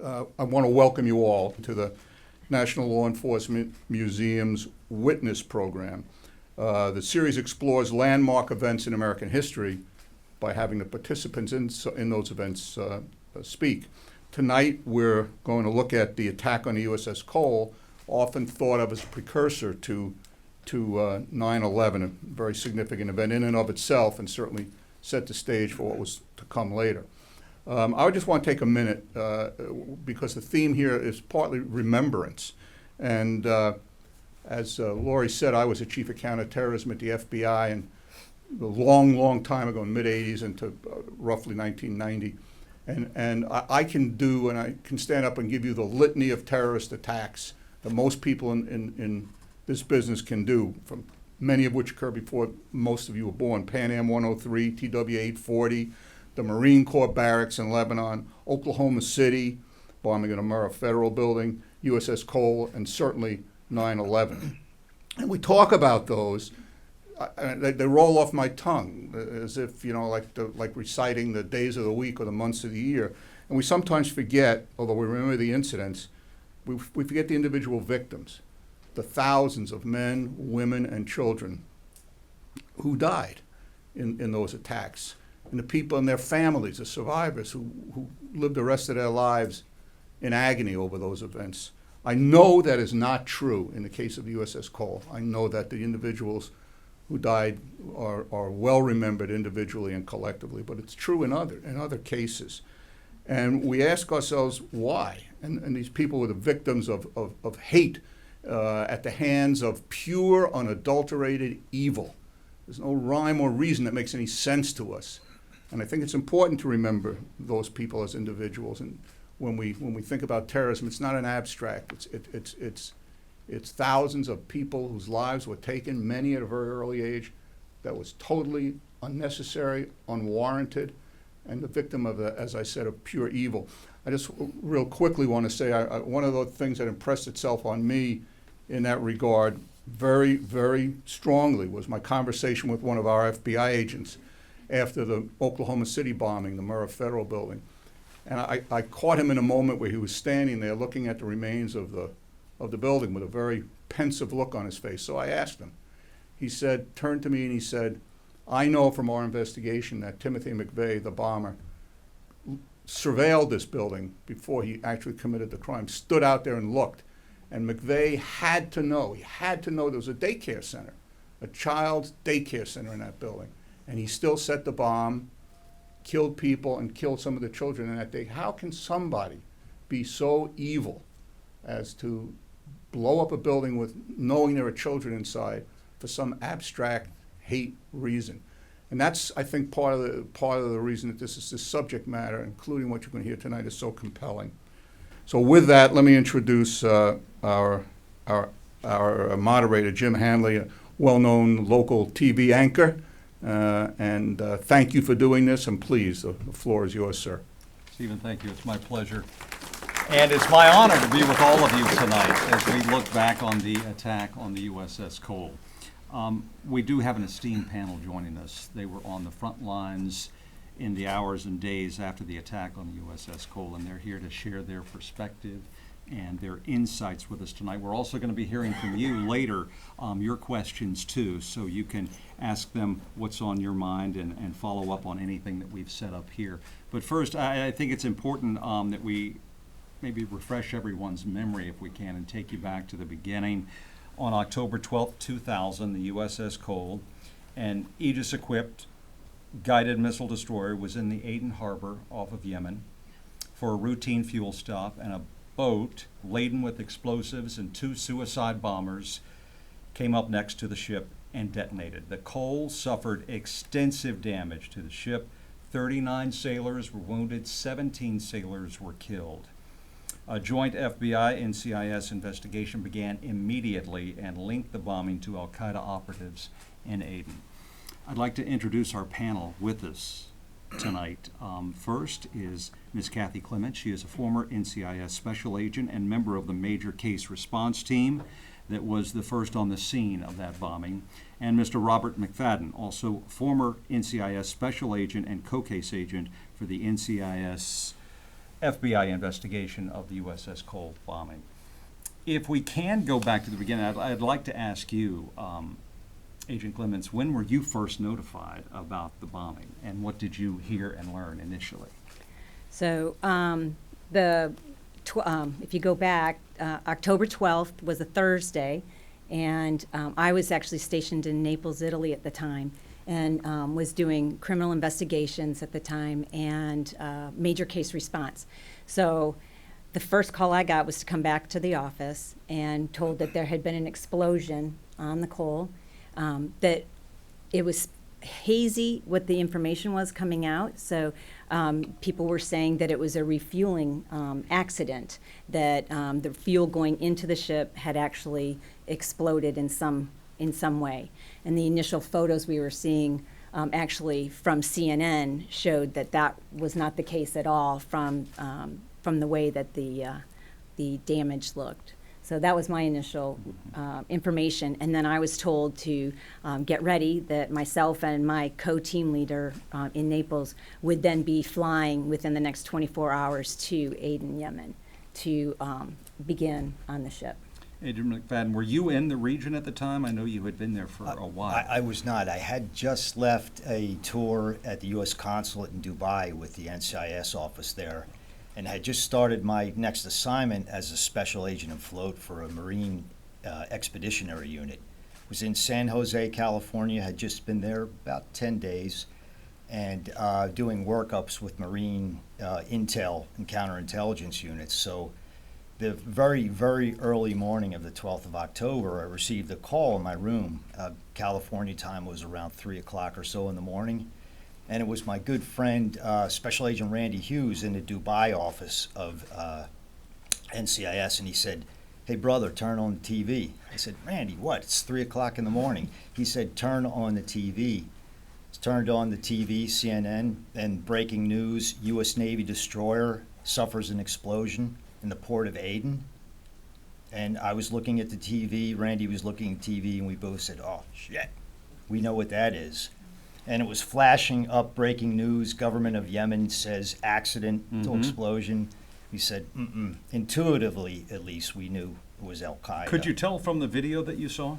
I want to welcome you all to the National Law Enforcement Museum's Witness Program. The series explores landmark events in American history by having the participants in those events speak. Tonight, we're going to look at the attack on the USS Cole, often thought of as a precursor to 9/11, a very significant event in and of itself, and certainly set the stage for what was to come later. I would just want to take a minute because the theme here is partly remembrance. And as Laurie said, I was a chief of counterterrorism at the FBI and a long time ago, in the mid-'80s into roughly 1990. And I can stand up and give you the litany of terrorist attacks that most people in this business can do, from many of which occurred before most of you were born. Pan Am 103, TW 840, the Marine Corps barracks in Lebanon, Oklahoma City, bombing at a Murrah Federal building, USS Cole, and certainly 9/11. And we talk about those, they roll off my tongue as if, like reciting the days of the week or the months of the year. And we sometimes forget, although we remember the incidents, we forget the individual victims, the thousands of men, women, and children who died in those attacks, and the people and their families, the survivors who lived the rest of their lives in agony over those events. I know that is not true in the case of the USS Cole. I know that the individuals who died are well remembered individually and collectively, but it's true in other cases. And we ask ourselves why. And these people were the victims of hate at the hands of pure, unadulterated evil. There's no rhyme or reason that makes any sense to us. And I think it's important to remember those people as individuals. And when we think about terrorism, it's not an abstract. It's thousands of people whose lives were taken, many at a very early age, that was totally unnecessary, unwarranted, and the victim of, as I said, of pure evil. I just real quickly want to say one of the things that impressed itself on me in that regard very, very strongly was my conversation with one of our FBI agents after the Oklahoma City bombing, the Murrah Federal building. And I caught him in a moment where he was standing there looking at the remains of the building with a very pensive look on his face. So I asked him. He turned to me and he said, I know from our investigation that Timothy McVeigh, the bomber, surveilled this building before he actually committed the crime, stood out there and looked. And McVeigh had to know there was a daycare center, a child's daycare center in that building. And he still set the bomb, killed people, and killed some of the children in that day. How can somebody be so evil as to blow up a building with knowing there are children inside for some abstract hate reason? And that's, I think, part of the reason that this subject matter, including what you're going to hear tonight, is so compelling. So with that, let me introduce our moderator, Jim Hanley, a well-known local TV anchor. And thank you for doing this, and please, the floor is yours, sir. Stephen, thank you. It's my pleasure. And it's my honor to be with all of you tonight as we look back on the attack on the USS Cole. We do have an esteemed panel joining us. They were on the front lines in the hours and days after the attack on the USS Cole, and they're here to share their perspective and their insights with us tonight. We're also going to be hearing from you later, your questions too, so you can ask them what's on your mind and follow up on anything that we've set up here. But first, I think it's important that we maybe refresh everyone's memory, if we can, and take you back to the beginning. On October 12th, 2000, the USS Cole, an Aegis-equipped guided missile destroyer, was in the Aden harbor off of Yemen for a routine fuel stop, and a boat laden with explosives and 2 suicide bombers came up next to the ship and detonated. The Cole suffered extensive damage to the ship. 39 sailors were wounded, 17 sailors were killed. A joint FBI NCIS investigation began immediately and linked the bombing to al-Qaeda operatives in Aden. I'd like to introduce our panel with us tonight. First is Ms. Kathy Clement. She is a former NCIS special agent and member of the major case response team that was the first on the scene of that bombing. And Mr. Robert McFadden, also former NCIS special agent and co-case agent for the NCIS FBI investigation of the USS Cole bombing. If we can go back to the beginning, I'd like to ask you, Agent Clements, when were you first notified about the bombing, and what did you hear and learn initially? So if you go back, October 12th was a Thursday, and I was actually stationed in Naples, Italy at the time, and was doing criminal investigations at the time and major case response. So the first call I got was to come back to the office and told that there had been an explosion on the Cole, that it was hazy what the information was coming out. So people were saying that it was a refueling accident, that the fuel going into the ship had actually exploded in some way. And the initial photos we were seeing actually from CNN showed that that was not the case at all from the way that the damage looked. So that was my initial information. And then I was told to get ready, that myself and my co-team leader in Naples would then be flying within the next 24 hours to Aden, Yemen, to begin on the ship. Agent McFadden, were you in the region at the time? I know you had been there for a while. I was not. I had just left a tour at the U.S. Consulate in Dubai with the NCIS office there, and had just started my next assignment as a special agent afloat for a Marine expeditionary unit. Was in San Jose, California, had just been there about 10 days, and doing workups with Marine intel and counterintelligence units. So the very, very early morning of the 12th of October, I received a call in my room. California time was around 3 o'clock or so in the morning. And it was my good friend, Special Agent Randy Hughes, in the Dubai office of NCIS, and he said, "Hey, brother, turn on the TV." I said, "Randy, what? It's 3 o'clock in the morning." He said, "Turn on the TV." Turned on the TV, CNN, and breaking news, U.S. Navy destroyer suffers an explosion in the port of Aden. And I was looking at the TV, Randy was looking at TV, and we both said, "Oh, shit, we know what that is." And it was flashing up breaking news. Government of Yemen says accident, explosion. We said, intuitively, at least, we knew it was al-Qaeda. Could you tell from the video that you saw?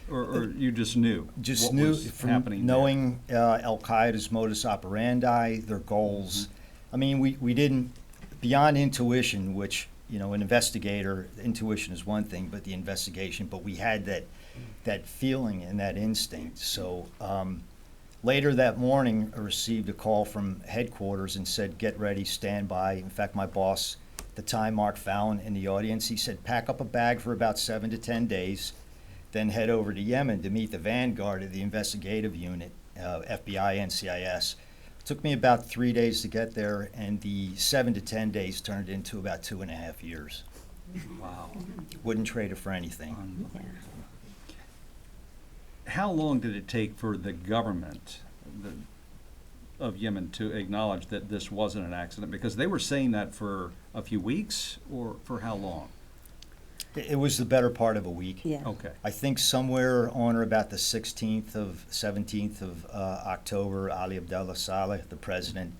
Or you just knew? Just what knew was from happening knowing al-Qaeda's modus operandi, their goals. I mean, we didn't, beyond intuition, which, you know, an investigator, intuition is one thing, but the investigation, but we had that feeling and that instinct. So later that morning, I received a call from headquarters and said, "Get ready, stand by." In fact, my boss, at the time, Mark Fallon, in the audience, he said, "Pack up a bag for about 7 to 10 days, then head over to Yemen to meet the vanguard of the investigative unit, FBI, NCIS." It took me about 3 days to get there, and the 7 to 10 days turned into about 2.5 years. Wow. Wouldn't trade it for anything. How long did it take for the government of Yemen to acknowledge that this wasn't an accident? Because they were saying that for a few weeks, or for how long? It was the better part of a week. Yeah. Okay. I think somewhere on or about the 17th of October, Ali Abdullah Saleh, the president,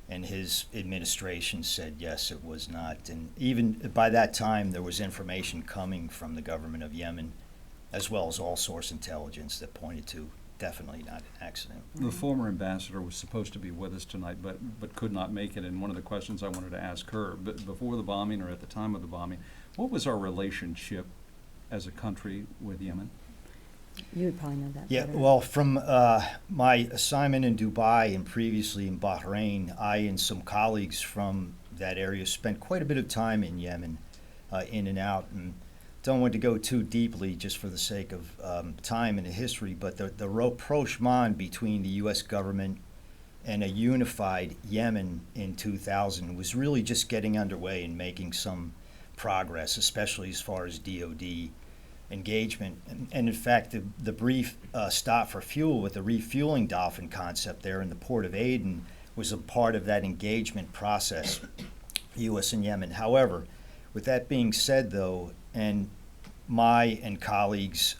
and his administration said, yes, it was not. And even by that time, there was information coming from the government of Yemen, as well as all source intelligence that pointed to definitely not an accident. The former ambassador was supposed to be with us tonight, but could not make it. And one of the questions I wanted to ask her, but before the bombing or at the time of the bombing, what was our relationship as a country with Yemen? You would probably know that Yeah, better. well, from my assignment in Dubai and previously in Bahrain, I and some colleagues from that area spent quite a bit of time in Yemen, in and out, and don't want to go too deeply just for the sake of time and the history, but the rapprochement between the U.S. government and a unified Yemen in 2000 was really just getting underway and making some progress, especially as far as DOD engagement. And in fact, the brief stop for fuel with the refueling dolphin concept there in the port of Aden was a part of that engagement process, U.S. and Yemen. However, with that being said, though, and my and colleagues'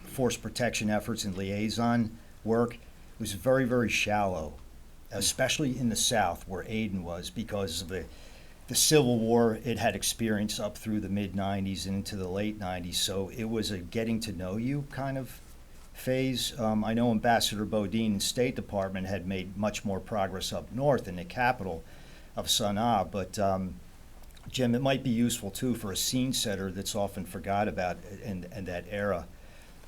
force protection efforts and liaison work was very, very shallow, especially in the south where Aden was, because of the Civil War it had experienced up through the mid-'90s and into the late '90s. So it was a getting to know you kind of phase. I know Ambassador Bodine in State Department had made much more progress up north in the capital of Sana'a, but Jim, it might be useful too for a scene setter that's often forgot about in that era.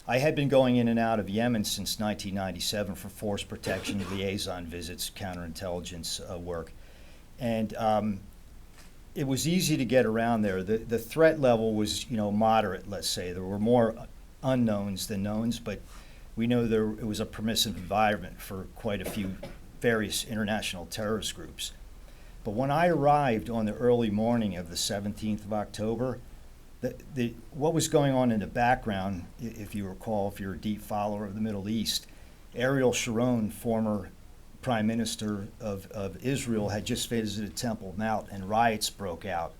I had been going in and out of Yemen since 1997 for force protection, liaison visits, counterintelligence work. And it was easy to get around there. The threat level was, moderate, let's say. There were more unknowns than knowns, but we know it was a permissive environment for quite a few various international terrorist groups. But when I arrived on the early morning of the 17th of October, what was going on in the background, if you recall, if you're a deep follower of the Middle East, Ariel Sharon, former Prime Minister of Israel, had just visited Temple Mount, and riots broke out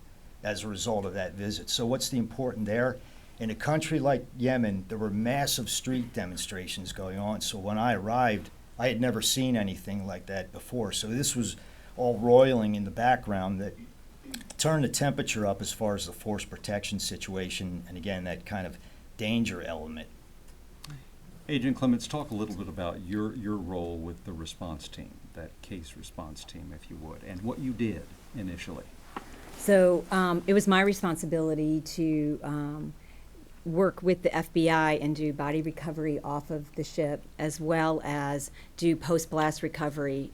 as a result of that visit. So what's the important there? In a country like Yemen, there were massive street demonstrations going on. So when I arrived, I had never seen anything like that before. So this was all roiling in the background that turned the temperature up as far as the force protection situation, and again, that kind of danger element. Agent Clements, talk a little bit about your role with the response team, that case response team, if you would, and what you did initially. So it was my responsibility to work with the FBI and do body recovery off of the ship, as well as do post-blast recovery,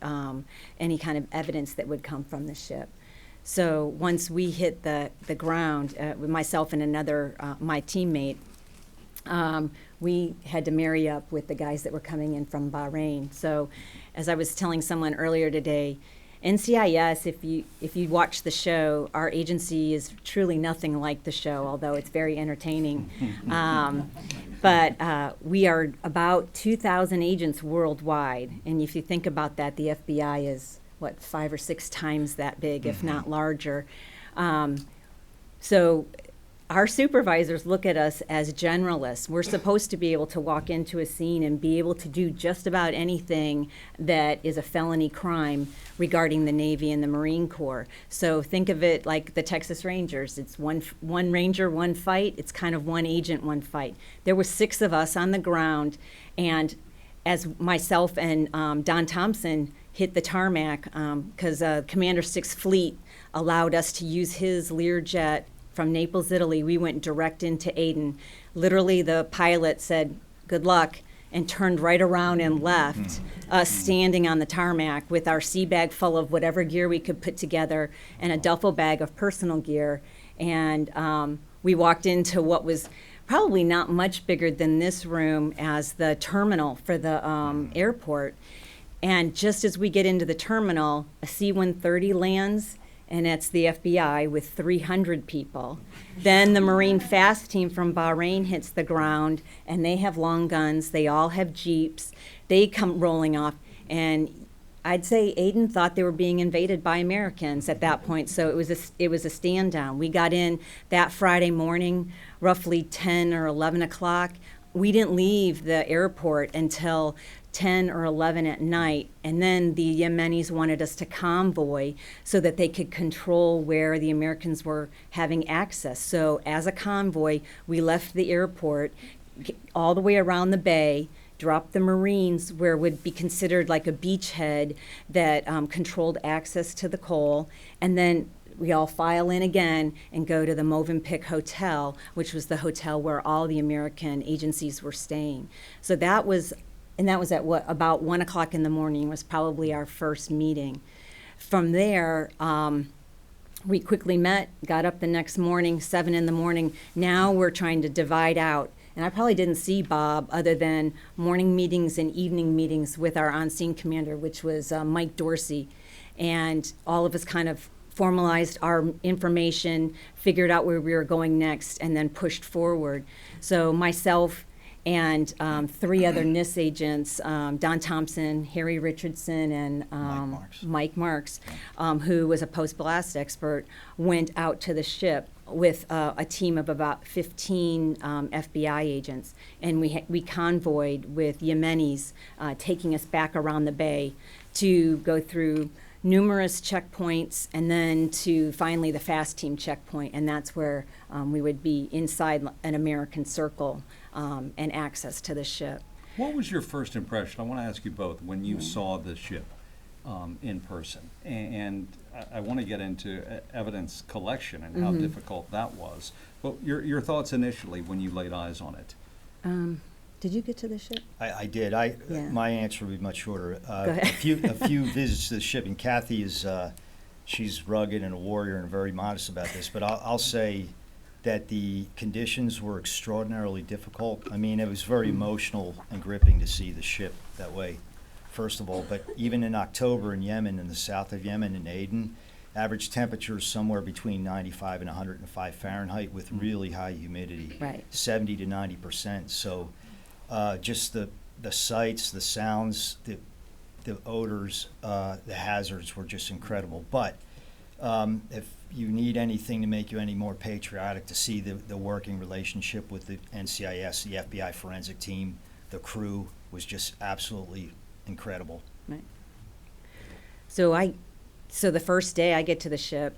any kind of evidence that would come from the ship. So once we hit the ground, with myself and another, my teammate, we had to marry up with the guys that were coming in from Bahrain. So as I was telling someone earlier today, NCIS, if you watch the show, our agency is truly nothing like the show, although it's very entertaining. But we are about 2,000 agents worldwide, and if you think about that, the FBI is, 5 or 6 times that big, if not larger. So our supervisors look at us as generalists. We're supposed to be able to walk into a scene and be able to do just about anything that is a felony crime regarding the Navy and the Marine Corps. So think of it like the Texas Rangers. It's one ranger, one fight. It's kind of one agent, one fight. There were 6 of us on the ground, and as myself and Don Thompson hit the tarmac, because Commander 6th Fleet allowed us to use his Learjet from Naples, Italy. We went direct into Aden. Literally, the pilot said, "Good luck," and turned right around and left us standing on the tarmac with our sea bag full of whatever gear we could put together and a duffel bag of personal gear. And we walked into what was probably not much bigger than this room as the terminal for the airport. And just as we get into the terminal, a C-130 lands, and it's the FBI with 300 people. Then the Marine Fast Team from Bahrain hits the ground, and they have long guns. They all have Jeeps. They come rolling off, and I'd say Aden thought they were being invaded by Americans at that point, so it was a stand down. We got in that Friday morning, roughly 10 or 11 o'clock. We didn't leave the airport until 10 or 11 at night, and then the Yemenis wanted us to convoy so that they could control where the Americans were having access. So as a convoy, we left the airport all the way around the bay, dropped the Marines where would be considered like a beachhead that controlled access to the Cole, and then we all file in again and go to the Movenpick Hotel, which was the hotel where all the American agencies were staying. So that was at about 1 o'clock in the morning was probably our first meeting. From there, we quickly met, got up the next morning, 7 in the morning. Now we're trying to divide out. And I probably didn't see Bob other than morning meetings and evening meetings with our on-scene commander, which was Mike Dorsey. And all of us kind of formalized our information, figured out where we were going next, and then pushed forward. So myself and 3 other NIST agents, Don Thompson, Harry Richardson, and Mike Marks, who was a post-blast expert, went out to the ship with a team of about 15 FBI agents. And we convoyed with Yemenis, taking us back around the bay to go through numerous checkpoints, and then to finally the fast team checkpoint, and that's where we would be inside an American circle and access to the ship. What was your first impression? I want to ask you both when you saw the ship in person, and I want to get into evidence collection and how difficult that was. But your thoughts initially when you laid eyes on it. Did you get to the ship? I did. Yeah. My answer would be much shorter. Go ahead. A few visits to the ship, and Kathy is she's rugged and a warrior and very modest about this. But I'll say that the conditions were extraordinarily difficult. I mean, it was very emotional and gripping to see the ship that way, first of all. But even in October in Yemen, in the south of Yemen, in Aden, average temperatures somewhere between 95 and 105 Fahrenheit with really high humidity, Right. 70 to 90%. So just the sights, the sounds, the odors, the hazards were just incredible. But if you need anything to make you any more patriotic, to see the working relationship with the NCIS, the FBI forensic team, the crew was just absolutely incredible. Right. So the first day I get to the ship,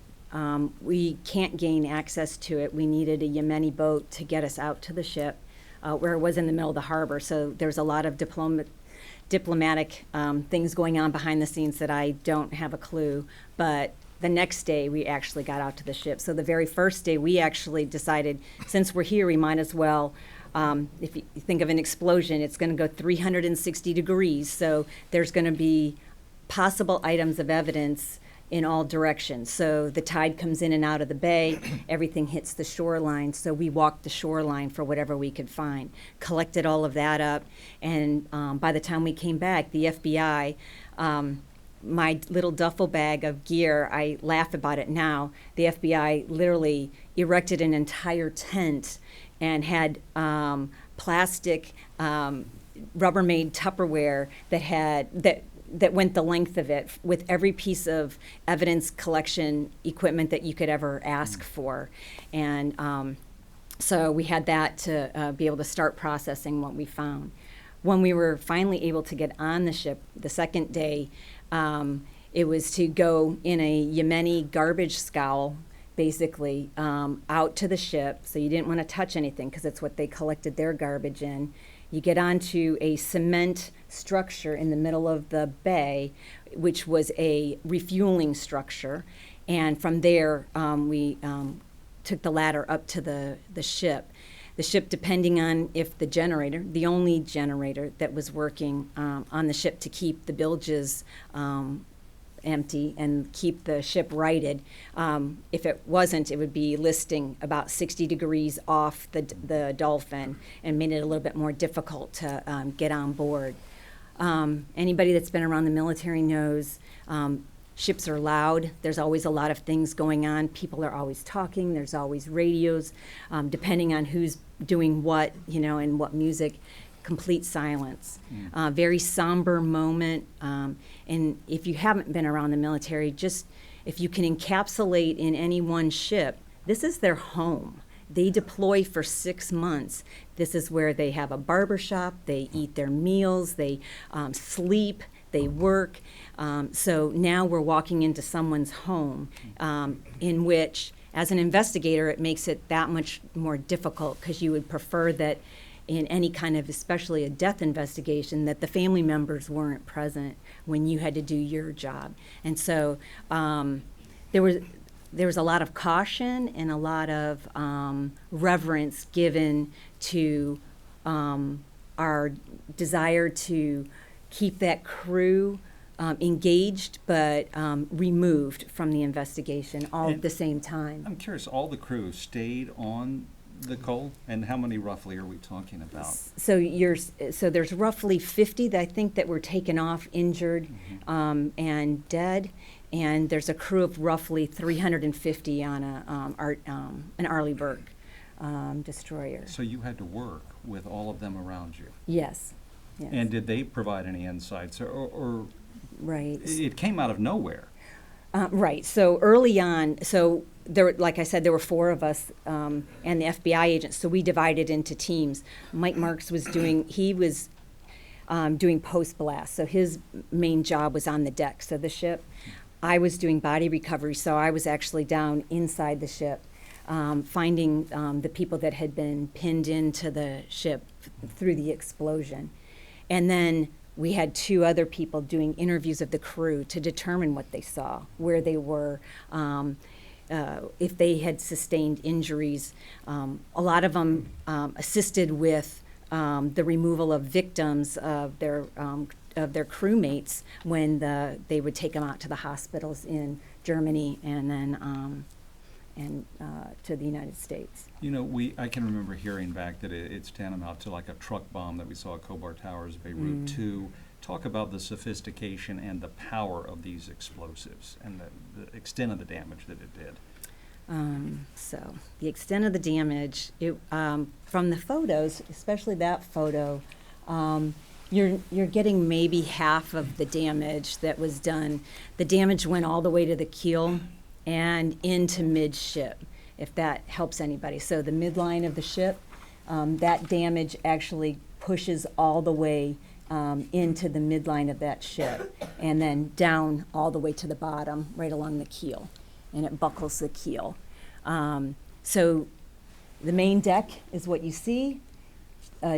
we can't gain access to it. We needed a Yemeni boat to get us out to the ship, where it was in the middle of the harbor. So there's a lot of diplomatic things going on behind the scenes that I don't have a clue. But the next day we actually got out to the ship. So the very first day we actually decided, since we're here, we might as well, if you think of an explosion, it's going to go 360 degrees. So there's going to be possible items of evidence in all directions. So the tide comes in and out of the bay, everything hits the shoreline, so we walked the shoreline for whatever we could find, collected all of that up, and by the time we came back, the FBI, my little duffel bag of gear, I laugh about it now, the FBI literally erected an entire tent and had plastic Rubbermaid Tupperware that went the length of it, with every piece of evidence collection equipment that you could ever ask for. And so we had that to be able to start processing what we found. When we were finally able to get on the ship, the second day, it was to go in a Yemeni garbage scow, basically, out to the ship. So you didn't want to touch anything because it's what they collected their garbage in. You get onto a cement structure in the middle of the bay, which was a refueling structure. And from there, we took the ladder up to the ship. The ship, depending on if the generator, the only generator that was working on the ship to keep the bilges empty and keep the ship righted. If it wasn't, it would be listing about 60 degrees off the Dolphin and made it a little bit more difficult to get on board. Anybody that's been around the military knows ships are loud. There's always a lot of things going on. People are always talking. There's always radios, depending on who's doing what, and what music. Complete silence. Very somber moment. And if you haven't been around the military, just if you can encapsulate in any one ship, this is their home. They deploy for 6 months. This is where they have a barbershop, they eat their meals, they sleep, they work. So now we're walking into someone's home in which, as an investigator, it makes it that much more difficult because you would prefer that in any kind of, especially a death investigation, that the family members weren't present when you had to do your job. And so there was a lot of caution and a lot of reverence given to our desire to keep that crew engaged but removed from the investigation all at the same time. I'm curious, all the crew stayed on the Cole, and how many roughly are we talking about? So there's roughly 50 that I think that were taken off, injured, and dead, and there's a crew of roughly 350 on an Arleigh Burke destroyer. So you had to work with all of them around you. Yes. Yes. And did they provide any insights, or right? It came out of nowhere? Right. So early on, there, like I said, there were 4 of us and the FBI agents, so we divided into teams. Mike Marks was doing post-blast, so his main job was on the decks of the ship. I was doing body recovery, so I was actually down inside the ship, finding the people that had been pinned into the ship through the explosion. And then we had 2 other people doing interviews of the crew to determine what they saw, where they were, if they had sustained injuries. A lot of them assisted with the removal of victims of their crewmates when they would take them out to the hospitals in Germany and then to the United States. You know, I can remember hearing back that it's tantamount to like a truck bomb that we saw at Khobar Towers, Beirut 2. Talk about the sophistication and the power of these explosives and the extent of the damage that it did. So the extent of the damage, from the photos, especially that photo, you're getting maybe half of the damage that was done. The damage went all the way to the keel and into midship, if that helps anybody. So the midline of the ship, that damage actually pushes all the way into the midline of that ship and then down all the way to the bottom, right along the keel, and it buckles the keel. So the main deck is what you see.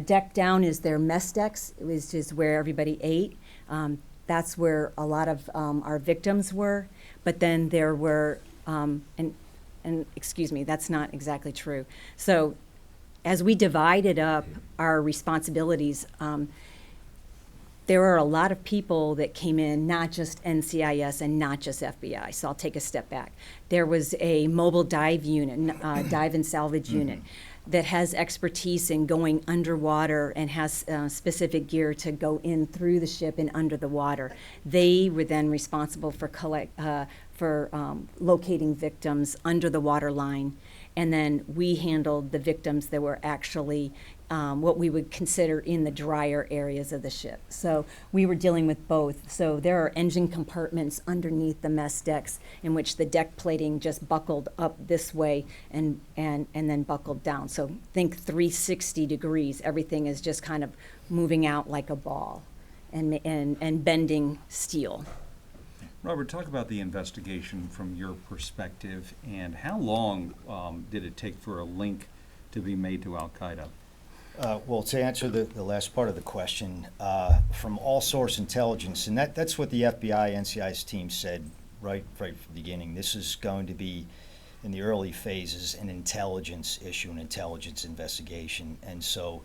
Deck down is their mess decks, which is where everybody ate. That's where a lot of our victims were. But then there were, and excuse me, that's not exactly true. So as we divided up our responsibilities, there were a lot of people that came in, not just NCIS and not just FBI. So I'll take a step back. There was a mobile dive unit, dive and salvage unit, that has expertise in going underwater and has specific gear to go in through the ship and under the water. They were then responsible for locating victims under the water line, and then we handled the victims that were actually what we would consider in the drier areas of the ship. So we were dealing with both. So there are engine compartments underneath the mess decks in which the deck plating just buckled up this way and then buckled down. So think 360 degrees. Everything is just kind of moving out like a ball and bending steel. Robert, talk about the investigation from your perspective, and how long did it take for a link to be made to al-Qaeda? Well, to answer the last part of the question, from all source intelligence, and that's what the FBI NCIS team said right from the beginning. This is going to be, in the early phases, an intelligence issue, an intelligence investigation. And so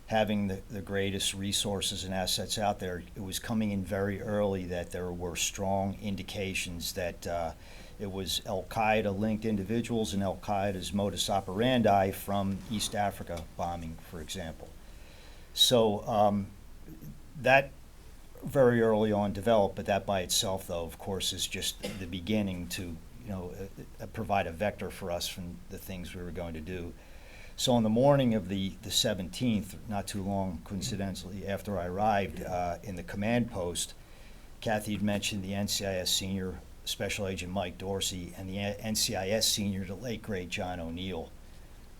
having the greatest resources and assets out there, it was coming in very early that there were strong indications that it was al-Qaeda linked individuals and al-Qaeda's modus operandi from East Africa bombing, for example. So that very early on developed, but that by itself, though, of course, is just the beginning to, provide a vector for us from the things we were going to do. So on the morning of the 17th, not too long, coincidentally, after I arrived in the command post, Kathy had mentioned the NCIS senior Special Agent Mike Dorsey and the NCIS senior, the late great John O'Neill,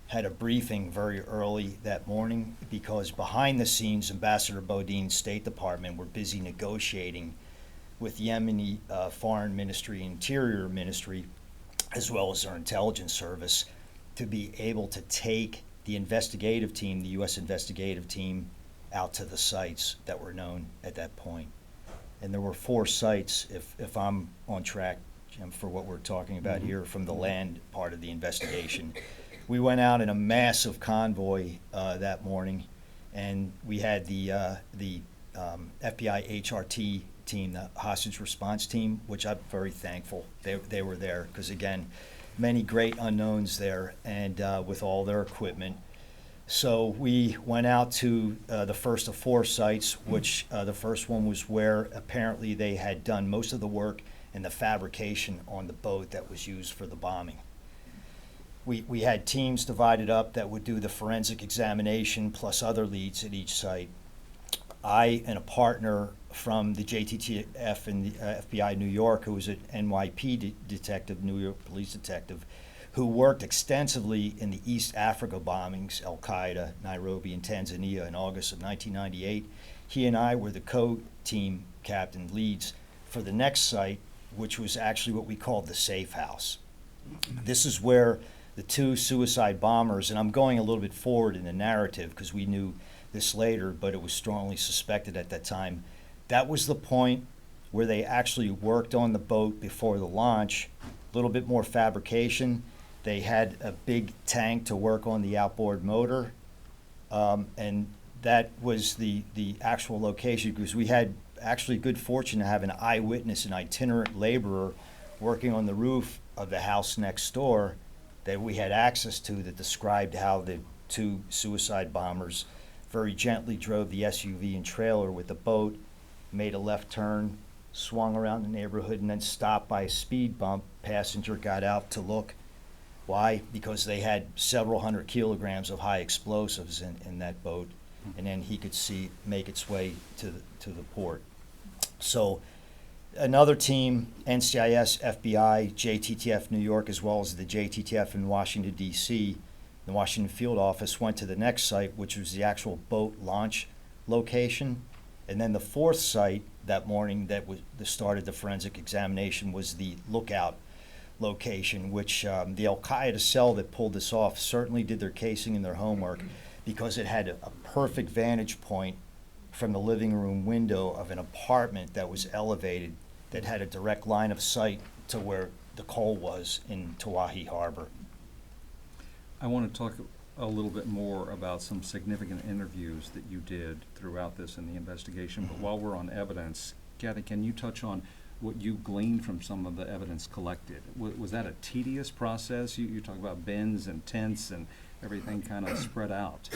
had a briefing very early that morning because behind the scenes, Ambassador Bodine's State Department were busy negotiating with Yemeni Foreign Ministry, Interior Ministry, as well as their intelligence service, to be able to take the investigative team, the U.S. investigative team, out to the sites that were known at that point. And there were 4 sites, if I'm on track, Jim, for what we're talking about here from the land part of the investigation. We went out in a massive convoy that morning, and we had the FBI HRT team, the hostage response team, which I'm very thankful they were there, because again, many great unknowns there, and with all their equipment. So we went out to the first of 4 sites, which the first one was where apparently they had done most of the work and the fabrication on the boat that was used for the bombing. We had teams divided up that would do the forensic examination plus other leads at each site. I and a partner from the JTTF and the FBI New York, who was an NYP detective, New York police detective, who worked extensively in the East Africa bombings, al-Qaeda, Nairobi, and Tanzania in August of 1998. He and I were the co-team captain leads for the next site, which was actually what we called the safe house. This is where the two suicide bombers, and I'm going a little bit forward in the narrative because we knew this later, but it was strongly suspected at that time. That was the point where they actually worked on the boat before the launch, a little bit more fabrication. They had a big tank to work on the outboard motor, and that was the actual location, because we had actually good fortune to have an eyewitness, an itinerant laborer working on the roof of the house next door that we had access to, that described how the two suicide bombers very gently drove the SUV and trailer with the boat, made a left turn, swung around the neighborhood, and then stopped by a speed bump. Passenger got out to look. Why? Because they had several hundred kilograms of high explosives in that boat, and then he could see make its way to the port. So another team, NCIS, FBI, JTTF New York, as well as the JTTF in Washington, D.C., the Washington field office, went to the next site, which was the actual boat launch location. And then the fourth site that morning that started the forensic examination was the lookout location, which the al-Qaeda cell that pulled this off certainly did their casing and their homework, because it had a perfect vantage point from the living room window of an apartment that was elevated, that had a direct line of sight to where the Cole was in Tawahi Harbor. I want to talk a little bit more about some significant interviews that you did throughout this in the investigation, but while we're on evidence, Kathy, can you touch on what you gleaned from some of the evidence collected? Was that a tedious process? You talk about bins and tents and everything kind of spread out.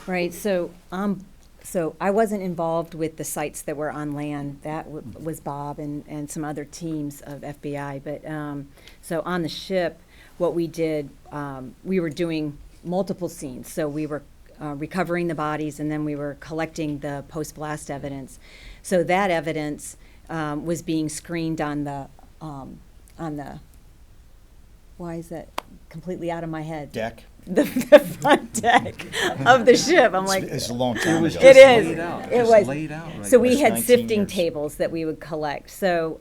Right, so I wasn't involved with the sites that were on land. That was Bob and some other teams of FBI. But so on the ship, what we did, we were doing multiple scenes. So we were recovering the bodies, and then we were collecting the post-blast evidence. So that evidence was being screened on the why is that completely out of my head? Deck. The front deck of the ship. I'm like, It's a long time ago. it is. Laid out. It Just was. laid out right So there. we had 19 sifting years. tables that we would collect. So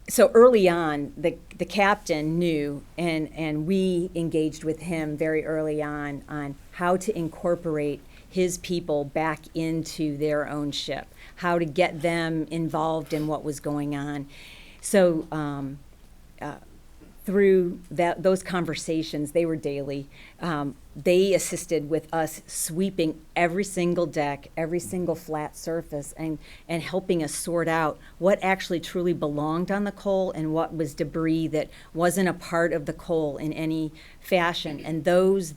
so early on, the captain knew, and we engaged with him very early on how to incorporate his people back into their own ship, how to get them involved in what was going on. So through those conversations, they were daily, they assisted with us sweeping every single deck, every single flat surface, and helping us sort out what actually truly belonged on the Cole and what was debris that wasn't a part of the Cole in any fashion. And those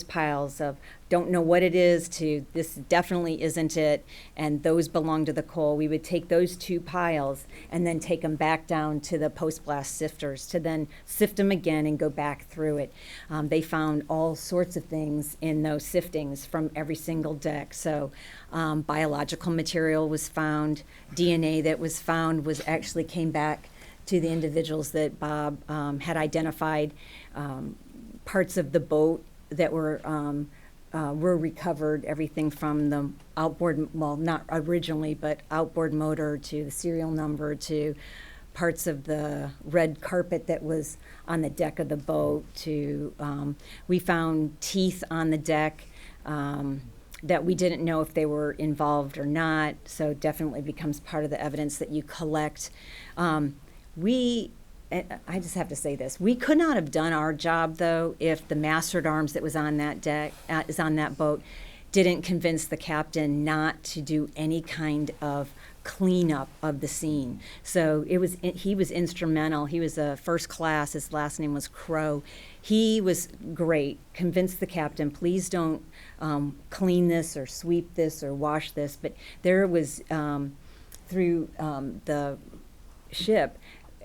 piles of don't know what it is to this definitely isn't it, and those belong to the Cole, we would take those two piles and then take them back down to the post-blast sifters to then sift them again and go back through it. They found all sorts of things in those siftings from every single deck. So biological material was found, DNA that was found actually came back to the individuals that Bob had identified, parts of the boat that were recovered, everything from the outboard, well, not originally, but outboard motor to the serial number to parts of the red carpet that was on the deck of the boat to, we found teeth on the deck that we didn't know if they were involved or not, so definitely becomes part of the evidence that you collect. I just have to say this. We could not have done our job, though, if the master at arms that was on that deck, is on that boat, didn't convince the captain not to do any kind of cleanup of the scene. So he was instrumental. He was a first class. His last name was Crow. He was great. Convinced the captain, please don't clean this or sweep this or wash this. But there was, through the ship,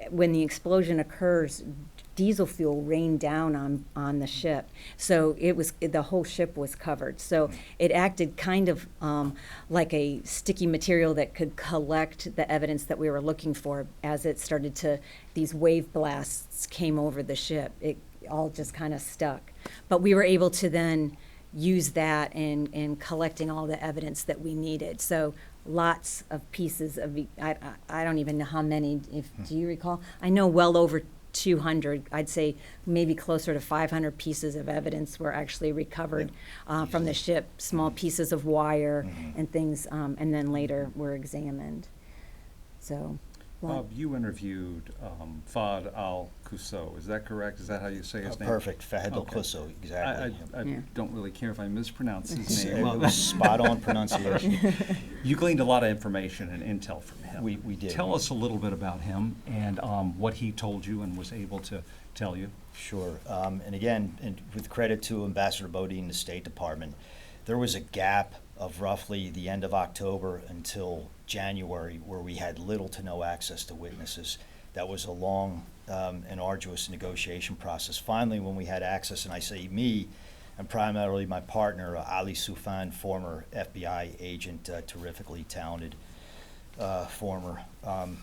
when the explosion occurs, diesel fuel rained down on the ship. So the whole ship was covered. So it acted kind of like a sticky material that could collect the evidence that we were looking for as it started to, these wave blasts came over the ship. It all just kind of stuck. But we were able to then use that in collecting all the evidence that we needed. So lots of pieces of, I don't even know how many, do you recall? I know well over 200, I'd say maybe closer to 500 pieces of evidence were actually recovered from the ship, small pieces of wire and things, and then later were examined. So, well, Bob, you interviewed Fahd al-Qusseau, is that correct? Is that how you say his name? Perfect, Fahd Okay. al-Qusseau, exactly. I Yeah. don't really care if I mispronounce his It name. was spot on pronunciation. You gleaned a lot of information and intel from him. We did. Tell us a little bit about him and what he told you and was able to tell you. Sure. And again, and with credit to Ambassador Bodine, the State Department, there was a gap of roughly the end of October until January where we had little to no access to witnesses. That was a long and arduous negotiation process. Finally, when we had access, and I say me, and primarily my partner, Ali Soufan, former FBI agent, terrifically talented, former,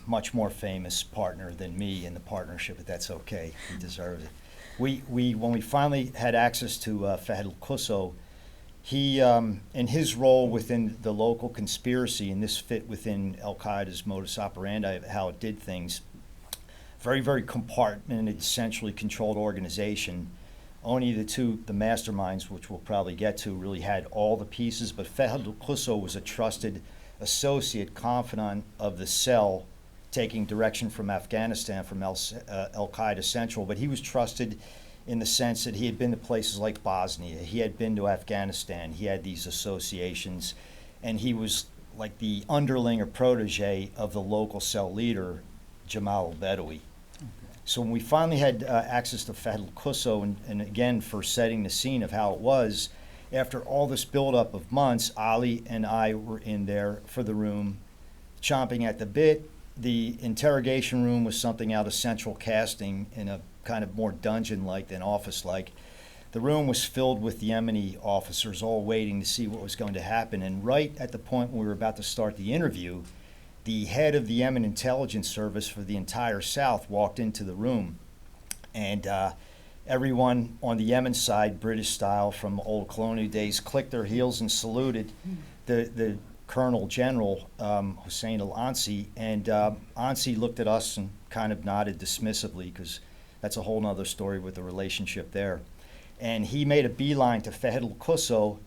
much more famous partner than me in the partnership, but that's okay. He deserves it. When we finally had access to Fahd al-Qusseau, he, in his role within the local conspiracy, and this fit within al-Qaeda's modus operandi of how it did things, very, very compartmented, centrally controlled organization. Only the masterminds, which we'll probably get to, really had all the pieces, but Fahd al-Qusseau was a trusted associate confidant of the cell, taking direction from Afghanistan, from al-Qaeda Central, but he was trusted in the sense that he had been to places like Bosnia, he had been to Afghanistan, he had these associations, and he was like the underling or protege of the local cell leader, Jamal al-Badawi. So when we finally had access to Fahd al-Qusseau, and again for setting the scene of how it was, after all this buildup of months, Ali and I were in there for the room, chomping at the bit. The interrogation room was something out of central casting in a kind of more dungeon-like than office-like. The room was filled with Yemeni officers all waiting to see what was going to happen. And right at the point when we were about to start the interview, the head of the Yemen intelligence service for the entire South walked into the room. And everyone on the Yemen side, British style from old colonial days, clicked their heels and saluted the Colonel General Hussein al-Ansi. And Ansi looked at us and kind of nodded dismissively, because that's a whole nother story with the relationship there. And he made a beeline to Fahd al-Qusseau.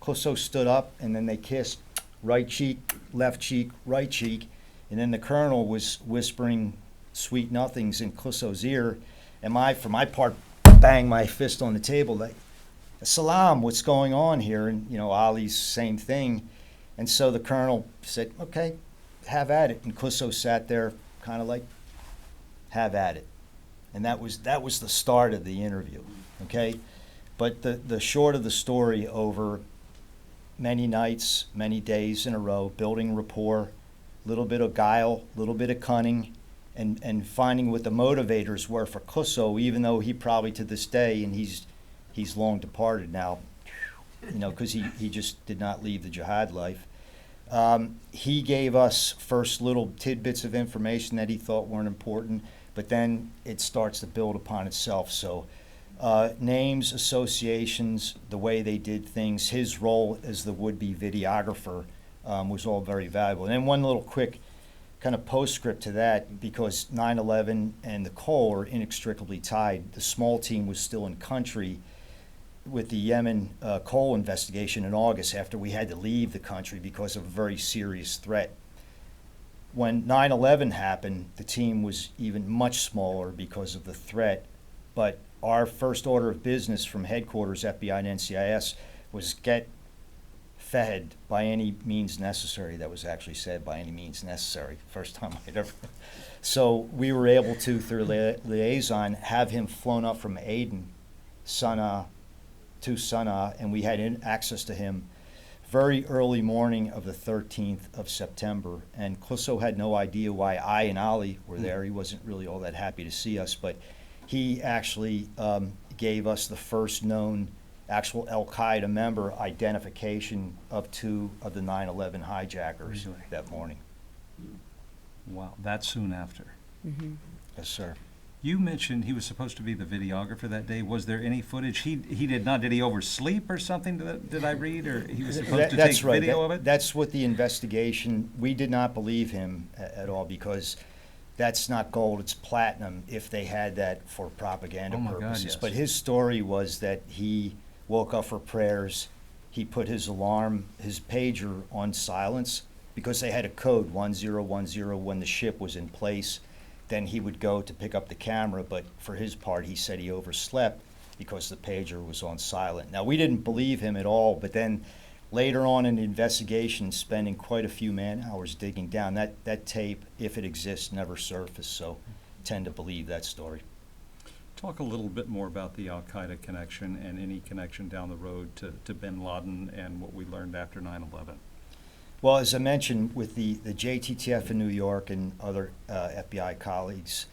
Qusseau stood up, and then they kissed, right cheek, right cheek. And then the colonel was whispering sweet nothings in Qusseau's ear. And for my part, banged my fist on the table, like, Salam, what's going on here? And, Ali's same thing. And so the colonel said, okay, have at it. And Qusseau sat there kind of like, have at it. And that was the start of the interview, okay? But the short of the story, over many nights, many days in a row, building rapport, a little bit of guile, a little bit of cunning, and finding what the motivators were for Qusseau, even though he probably to this day, and he's long departed now, because he just did not leave the jihad life. He gave us first little tidbits of information that he thought weren't important, but then it starts to build upon itself. So names, associations, the way they did things, his role as the would-be videographer was all very valuable. And then one little quick kind of postscript to that, because 9/11 and the Cole are inextricably tied. The small team was still in country with the Yemen Cole investigation in August, after we had to leave the country because of a very serious threat. When 9/11 happened, the team was even much smaller because of the threat, but our first order of business from headquarters, FBI and NCIS, was get Fahd by any means necessary. That was actually said, by any means necessary. First time I'd ever. So we were able to, through liaison, have him flown up from Aden, Sana'a, to Sana'a, and we had access to him very early morning of the 13th of September. And Qusseau had no idea why I and Ali were there. He wasn't really all that happy to see us, but he actually gave us the first known actual al-Qaeda member identification of 2 of the 9/11 hijackers that morning. Wow, that soon after. Mm-hmm. Yes, sir. You mentioned he was supposed to be the videographer that day. Was there any footage? He did not. Did he oversleep or something? Did I read? Or he was supposed to That's take right. video of it? That's what the investigation, we did not believe him at all, because that's not gold, it's platinum if they had that for propaganda Oh my God, purposes. yes. But his story was that he woke up for prayers, he put his alarm, his pager on silence, because they had a code 1010 when the ship was in place. Then he would go to pick up the camera, but for his part, he said he overslept because the pager was on silent. Now, we didn't believe him at all, but then later on in the investigation, spending quite a few man-hours digging down, that tape, if it exists, never surfaced, so tend to believe that story. Talk a little bit more about the al-Qaeda connection and any connection down the road to bin Laden and what we learned after 9/11. Well, as I mentioned, with the JTTF in New York and other FBI colleagues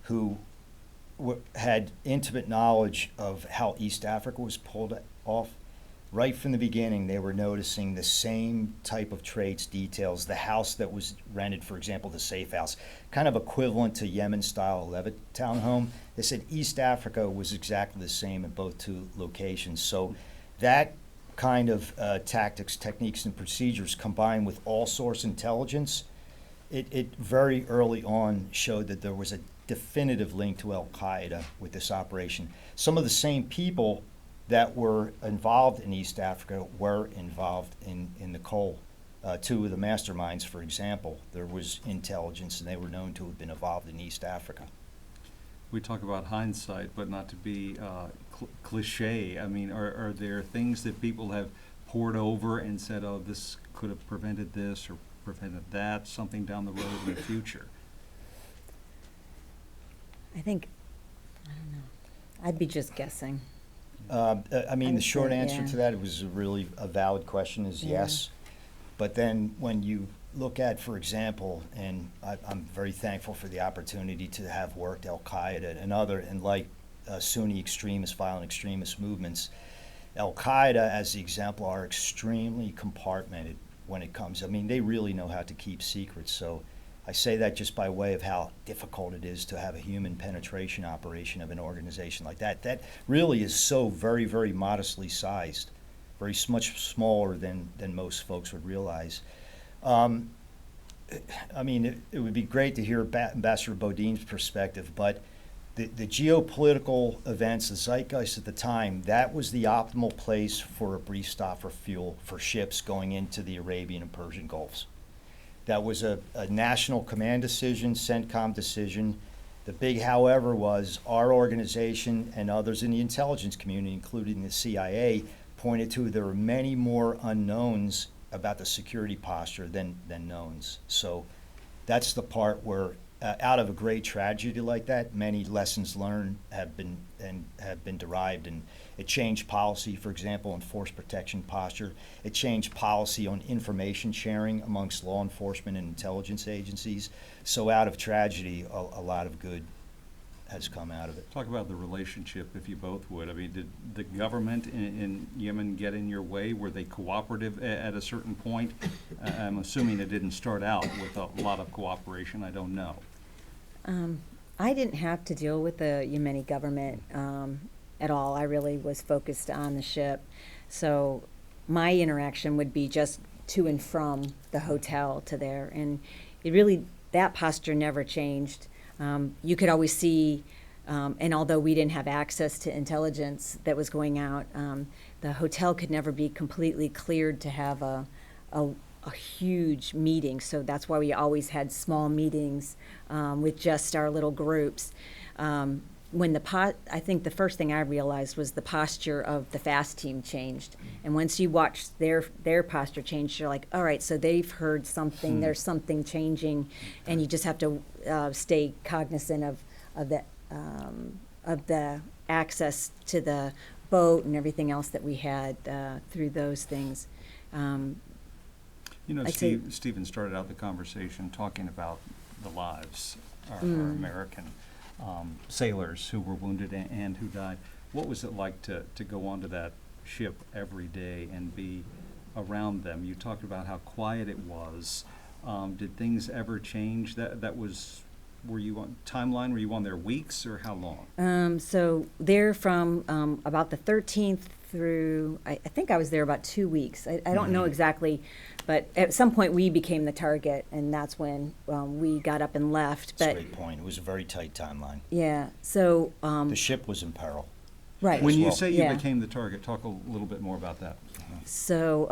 who had intimate knowledge of how East Africa was pulled off, right from the beginning, they were noticing the same type of traits, details. The house that was rented, for example, the safe house, kind of equivalent to Yemen-style Levitt townhome. They said East Africa was exactly the same in both two locations. So that kind of tactics, techniques, and procedures combined with all-source intelligence, it very early on showed that there was a definitive link to al-Qaeda with this operation. Some of the same people that were involved in East Africa were involved in the Cole. Two of the masterminds, for example, there was intelligence, and they were known to have been involved in East Africa. We talk about hindsight, but not to be cliche. I mean, are there things that people have poured over and said, oh, this could have prevented this or prevented that, something down the road in the future? I think, I don't know, I'd be just guessing. I mean, I the would short say, answer yeah. to that, it was really a valid question, is Yeah. yes. But then when you look at, for example, and I'm very thankful for the opportunity to have worked al-Qaeda and like Sunni extremist, violent extremist movements, al-Qaeda, as the example, are extremely compartmented when it comes. I mean, they really know how to keep secrets. So I say that just by way of how difficult it is to have a human penetration operation of an organization like that. That really is so very, very modestly sized, much smaller than most folks would realize. I mean, it would be great to hear Ambassador Bodin's perspective, but the geopolitical events, the zeitgeist at the time, that was the optimal place for a brief stop for fuel for ships going into the Arabian and Persian Gulfs. That was a national command decision, CENTCOM decision. The big however was our organization and others in the intelligence community, including the CIA, pointed to there were many more unknowns about the security posture than knowns. So that's the part where, out of a great tragedy like that, many lessons learned have been derived, and it changed policy, for example, on force protection posture. It changed policy on information sharing amongst law enforcement and intelligence agencies. So out of tragedy, a lot of good has come out of it. Talk about the relationship, if you both would. I mean, did the government in Yemen get in your way? Were they cooperative at a certain point? I'm assuming it didn't start out with a lot of cooperation. I don't know. I didn't have to deal with the Yemeni government at all. I really was focused on the ship. So my interaction would be just to and from the hotel to there. And it really, that posture never changed. You could always see, and although we didn't have access to intelligence that was going out, the hotel could never be completely cleared to have a huge meeting. So that's why we always had small meetings with just our little groups. I think the first thing I realized was the posture of the FAST team changed. And once you watch their posture change, you're like, all right, so they've heard something, there's something changing, and you just have to stay cognizant of the access to the boat and everything else that we had through those things. You know, I'd say- Stephen started out the conversation talking about the lives, our American sailors who were wounded and who died. What was it like to go onto that ship every day and be around them? You talked about how quiet it was. Did things ever change? That was were you on timeline? Were you on there weeks or how long? So they're from about the 13th through, I think I was there about 2 weeks. I don't know exactly, but at some point we became the target, and that's when we got up and left. That's a But great point. It was a very tight timeline. yeah, so The ship was in peril. right. When you well. say you Yeah. became the target, talk a little bit more about that. So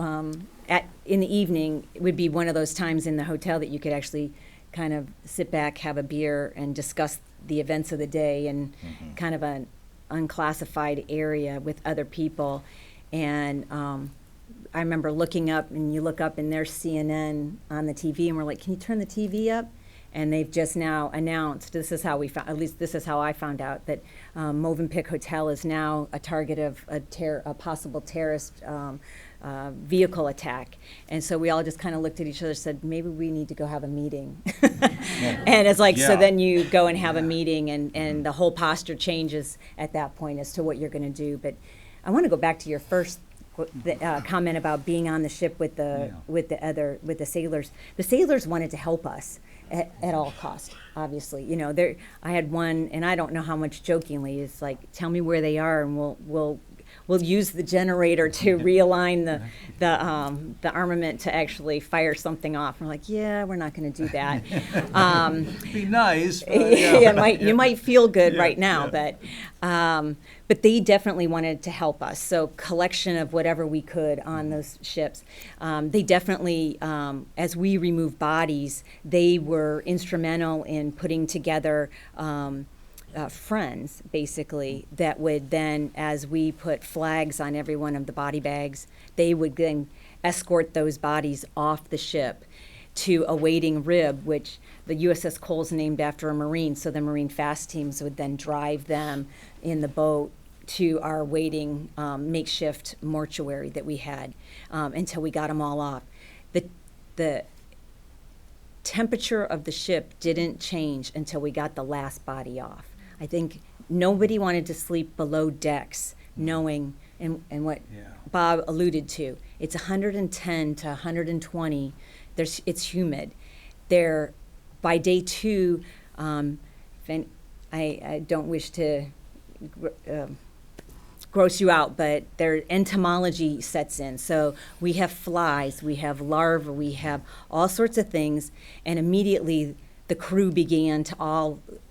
in the evening, it would be one of those times in the hotel that you could actually kind of sit back, have a beer, and discuss the events of the day in kind of an unclassified area with other people. And I remember looking up, and you look up, and there's CNN on the TV, and we're like, "Can you turn the TV up?" And they've just now announced, this is how we found, at least this is how I found out, that Movenpick Hotel is now a target of a possible terrorist vehicle attack. And so we all just kind of looked at each other and said, maybe we need to go have a meeting. And it's like, so Yeah. then you go and have a meeting, and the whole posture changes at that point as to what you're going to do. But I want to go back to your first comment about being on the ship with the sailors. The sailors wanted to help us at all cost, obviously. You know, I had one, and I don't know how much jokingly, it's like, tell me where they are, and we'll use the generator to realign the armament to actually fire something off. And we're like, yeah, we're not going to do that. Be nice. But You might feel good Yeah, right now, but they definitely wanted to help us. So collection of whatever we could on those ships. They definitely, as we removed bodies, they were instrumental in putting together friends, basically, that would then, as we put flags on every one of the body bags, they would then escort those bodies off the ship to a waiting rib, which the USS Cole is named after a Marine, so the Marine fast teams would then drive them in the boat to our waiting makeshift mortuary that we had until we got them all off. The temperature of the ship didn't change until we got the last body off. I think nobody wanted to sleep below decks, knowing, and what Bob alluded to, it's 110 to 120. It's humid. By day 2, I don't wish to gross you out, but their entomology sets in. So we have flies, we have larvae, we have all sorts of things, and immediately the crew began to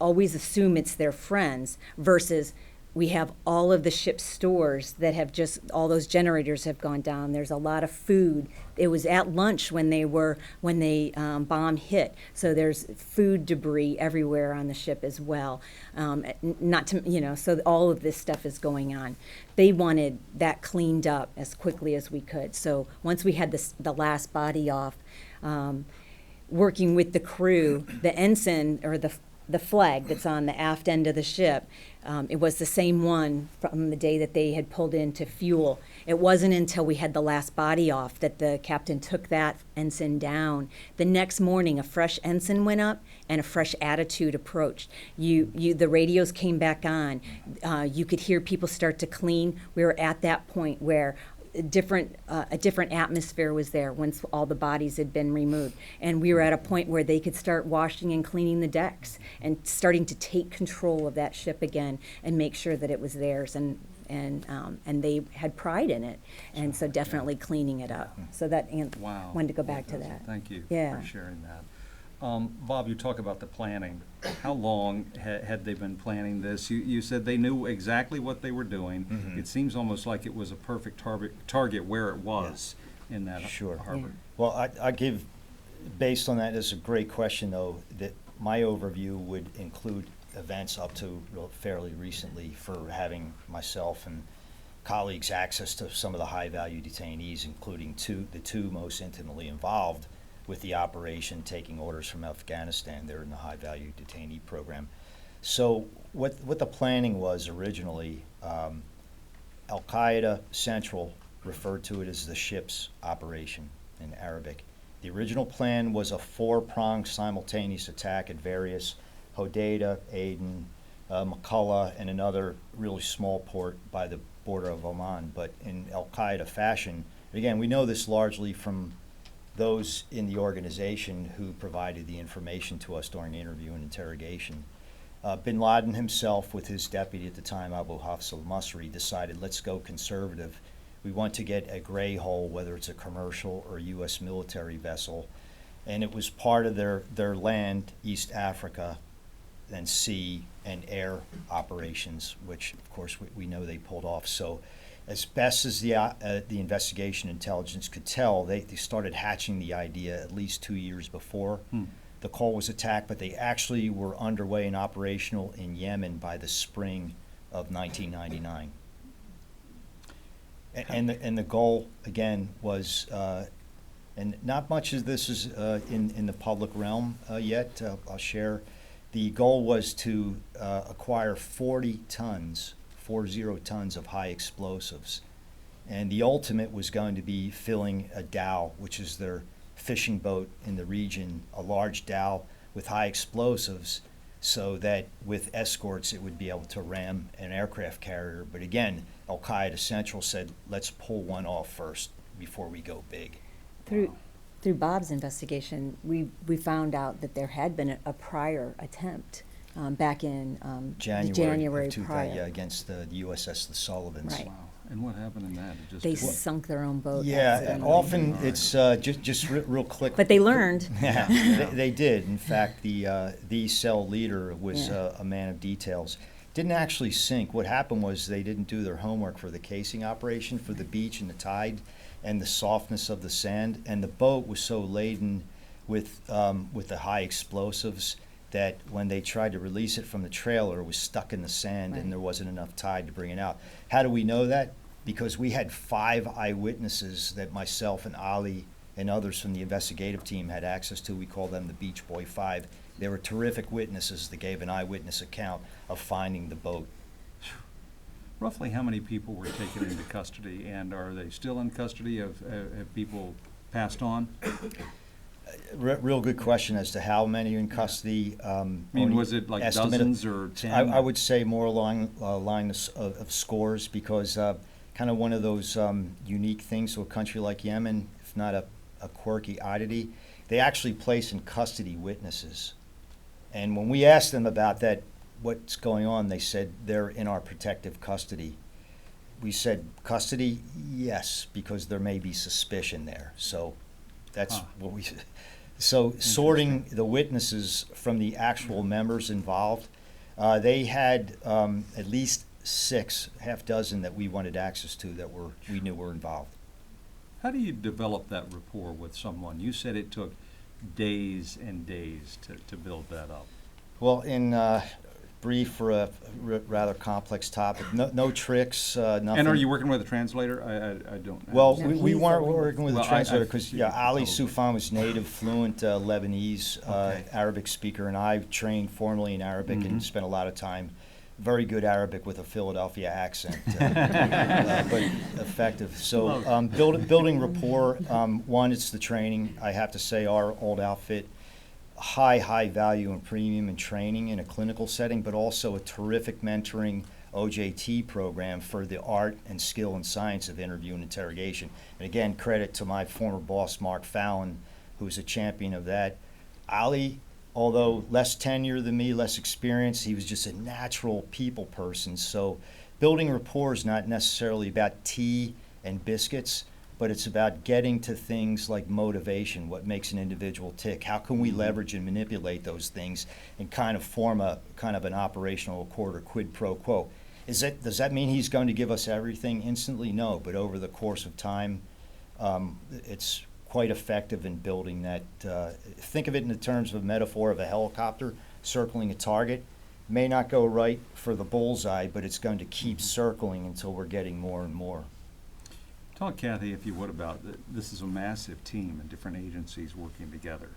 always assume it's their friends, versus we have all of the ship's stores that have all those generators have gone down. There's a lot of food. It was at lunch when the bomb hit. So there's food debris everywhere on the ship as well. So all of this stuff is going on. They wanted that cleaned up as quickly as we could. So once we had the last body off, working with the crew, the ensign, or the flag that's on the aft end of the ship, it was the same one from the day that they had pulled in to fuel. It wasn't until we had the last body off that the captain took that ensign down. The next morning, a fresh ensign went up and a fresh attitude approached. The radios came back on. You could hear people start to clean. We were at that point where a different atmosphere was there once all the bodies had been removed, and we were at a point where they could start washing and cleaning the decks and starting to take control of that ship again and make sure that it was theirs, and they had pride in it, and so definitely cleaning it up. So that Wow. wanted to go back to that. Thank you Yeah. for sharing that. Bob, you talk about the planning. How long had they been planning this? You said they knew exactly what they were doing. Mhm. It seems almost like it was a perfect target where it was in that Sure. harbor. Yeah. Well, I give, based on that, it's a great question, though, that my overview would include events up to fairly recently, for having myself and colleagues access to some of the high-value detainees, including the two most intimately involved with the operation, taking orders from Afghanistan. They're in the high-value detainee program. So what the planning was originally, al-Qaeda Central referred to it as the ship's operation in Arabic. The original plan was a 4-pronged simultaneous attack at various Hodeidah, Aden, McCullough, and another really small port by the border of Oman. But in al-Qaeda fashion, again, we know this largely from those in the organization who provided the information to us during the interview and interrogation. Bin Laden himself, with his deputy at the time, Abu Hafs al-Masri, decided, let's go conservative. We want to get a gray hole, whether it's a commercial or U.S. military vessel. And it was part of their land, East Africa, and sea and air operations, which, of course, we know they pulled off. So as best as the investigation intelligence could tell, they started hatching the idea at least 2 years before the Cole was attacked, but they actually were underway and operational in Yemen by the spring of 1999. And the goal, again, was, and not much of this is in the public realm yet, I'll share. The goal was to acquire 40 tons of high explosives. And the ultimate was going to be filling a dhow, which is their fishing boat in the region, a large dhow with high explosives, so that with escorts it would be able to ram an aircraft carrier. But again, al-Qaeda Central said, let's pull one off first before we go big. Through Bob's investigation, we found out that there had been a prior attempt back in January of prior. Yeah, against the USS the Sullivans. Right. Wow. And what happened in that? It just They sunk their own boat. Yeah, accidentally. often it's just real quick. But they learned. Yeah, they did. In fact, the cell leader was a man of details. Didn't actually sink. What happened was they didn't do their homework for the casing operation, for the beach and the tide and the softness of the sand. And the boat was so laden with the high explosives that when they tried to release it from the trailer, it was stuck in the sand and there wasn't enough tide to bring it out. How do we know that? Because we had 5 eyewitnesses that myself and Ali and others from the investigative team had access to. We call them the Beach Boy 5. They were terrific witnesses that gave an eyewitness account of finding the boat. Roughly how many people were taken into custody, and are they still in custody? Have people passed on? Real good question as to how many are in custody. I mean, was it like dozens or 10? I would say more along lines of scores, because kind of one of those unique things to a country like Yemen, if not a quirky oddity, they actually place in custody witnesses. And when we asked them about that, what's going on, they said they're in our protective custody. We said, custody? Yes, because there may be suspicion there. So that's what we... So sorting the witnesses from the actual members involved, they had at least 6, half dozen that we wanted access to that we knew were involved. How do you develop that rapport with someone? You said it took days and days to build that up. Well, in brief, for a rather complex topic, no tricks, nothing. And are you working with a translator? I don't know. Well, No, we he's weren't the- working with Well, a I translator because, figured Ali probably. Soufan was native, fluent Lebanese, Okay. Arabic speaker, and I trained formally in Arabic and spent a lot of time, very good Arabic with a Philadelphia accent, but effective. So building rapport, one, it's the training. I have to say our old outfit, high value and premium in training in a clinical setting, but also a terrific mentoring OJT program for the art and skill and science of interview and interrogation. And again, credit to my former boss, Mark Fallon, who's a champion of that. Ali, although less tenure than me, less experience, he was just a natural people person. So building rapport is not necessarily about tea and biscuits, but it's about getting to things like motivation, what makes an individual tick. How can we leverage and manipulate those things and kind of form a kind of an operational accord or quid pro quo? Does that mean he's going to give us everything instantly? No, but over the course of time, it's quite effective in building that. Think of it in the terms of a metaphor of a helicopter circling a target. May not go right for the bullseye, but it's going to keep circling until we're getting more and more. Talk, Kathy, if you would, about this is a massive team and different agencies working together,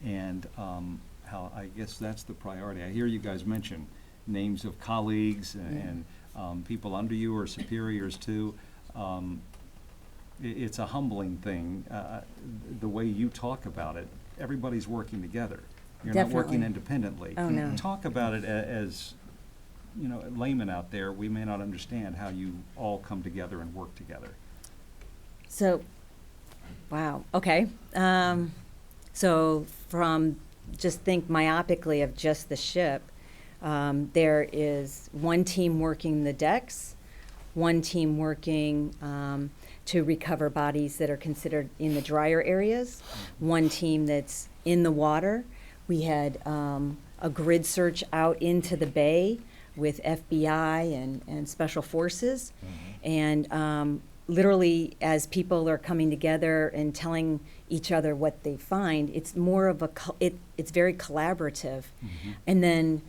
and how I guess that's the priority. I hear you guys mention names of colleagues and people under you or superiors too. It's a humbling thing, the way you talk about it. Everybody's working together. You're not working Definitely. independently. Oh, no. Talk about it as, you know, laymen out there, we may not understand how you all come together and work together. So Wow, okay. So from, just think myopically of just the ship, there is one team working the decks, one team working to recover bodies that are considered in the drier areas, one team that's in the water. We had a grid search out into the bay with FBI and special forces. And literally, as people are coming together and telling each other what they find, it's more of it's very collaborative. And then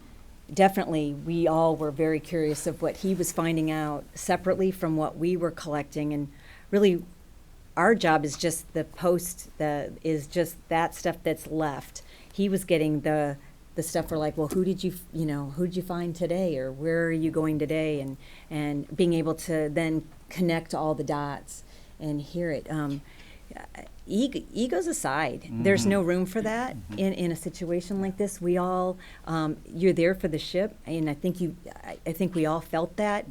definitely, we all were very curious of what he was finding out separately from what we were collecting. And really, our job is just is just that stuff that's left. He was getting the stuff we're like, well, who did you find today, or where are you going today, and being able to then connect all the dots and hear it. Egos aside, there's no room for that in a situation like this. We all, you're there for the ship, and I think we all felt that.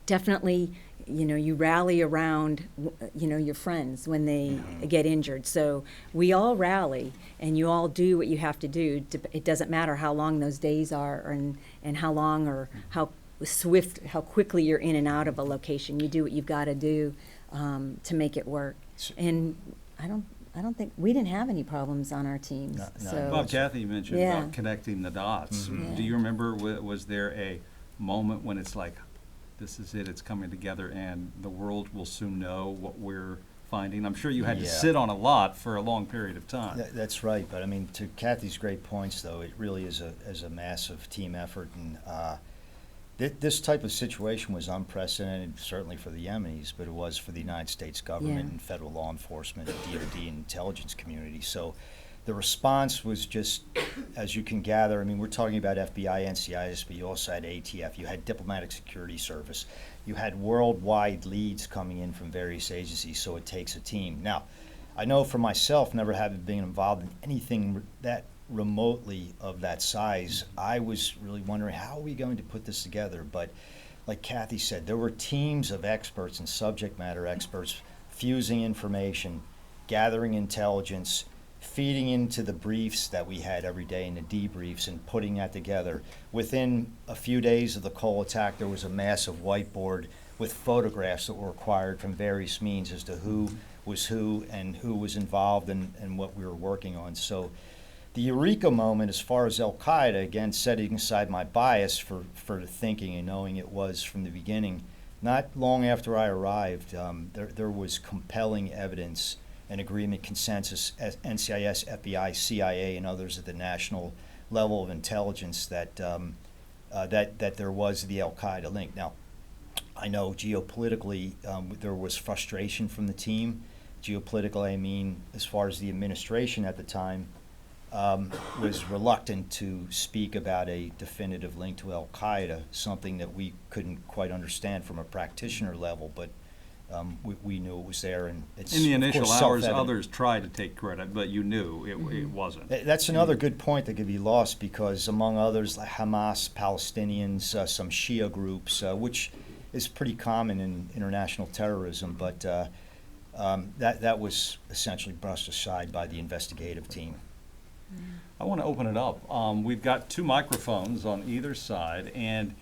Definitely, you rally around, your friends when they get injured. So we all rally, and you all do what you have to do. It doesn't matter how long those days are, and how long or how quickly you're in and out of a location. You do what you've got to do to make it work. And I don't think we didn't have any problems on our teams. No. So Bob, Kathy mentioned Yeah. about connecting the dots. Yeah. Do you remember, was there a moment when it's like, this is it, it's coming together, and the world will soon know what we're finding? I'm sure you had to Yeah. sit on a lot for a long period of time. That's right, but I mean, to Kathy's great points, though, it really is a massive team effort, and this type of situation was unprecedented, certainly for the Yemenis, but it was for the United States government Yeah. and federal law enforcement, DoD, and intelligence community. So the response was just, as you can gather, I mean, we're talking about FBI, NCIS, but you also had ATF, you had Diplomatic Security Service, you had worldwide leads coming in from various agencies, so it takes a team. Now, I know for myself, never having been involved in anything that remotely of that size, I was really wondering, how are we going to put this together? But like Kathy said, there were teams of experts and subject matter experts fusing information, gathering intelligence, feeding into the briefs that we had every day and the debriefs, and putting that together. Within a few days of the Cole attack, there was a massive whiteboard with photographs that were acquired from various means as to who was who and who was involved and what we were working on. So the Eureka Moment, as far as al-Qaeda, again, setting aside my bias for the thinking and knowing it was from the beginning, not long after I arrived, there was compelling evidence and agreement, consensus, NCIS, FBI, CIA, and others at the national level of intelligence that that there was the al-Qaeda link. Now, I know geopolitically there was frustration from the team. Geopolitically, I mean, as far as the administration at the time was reluctant to speak about a definitive link to al-Qaeda, something that we couldn't quite understand from a practitioner level, but we knew it was there, and it's In the of initial course, hours, self-evident. others tried to take credit, but you knew it wasn't. That's another good point that could be lost, because among others, like Hamas, Palestinians, some Shia groups, which is pretty common in international terrorism, but that was essentially brushed aside by the investigative team. I want to open it up. We've got 2 microphones on either side, and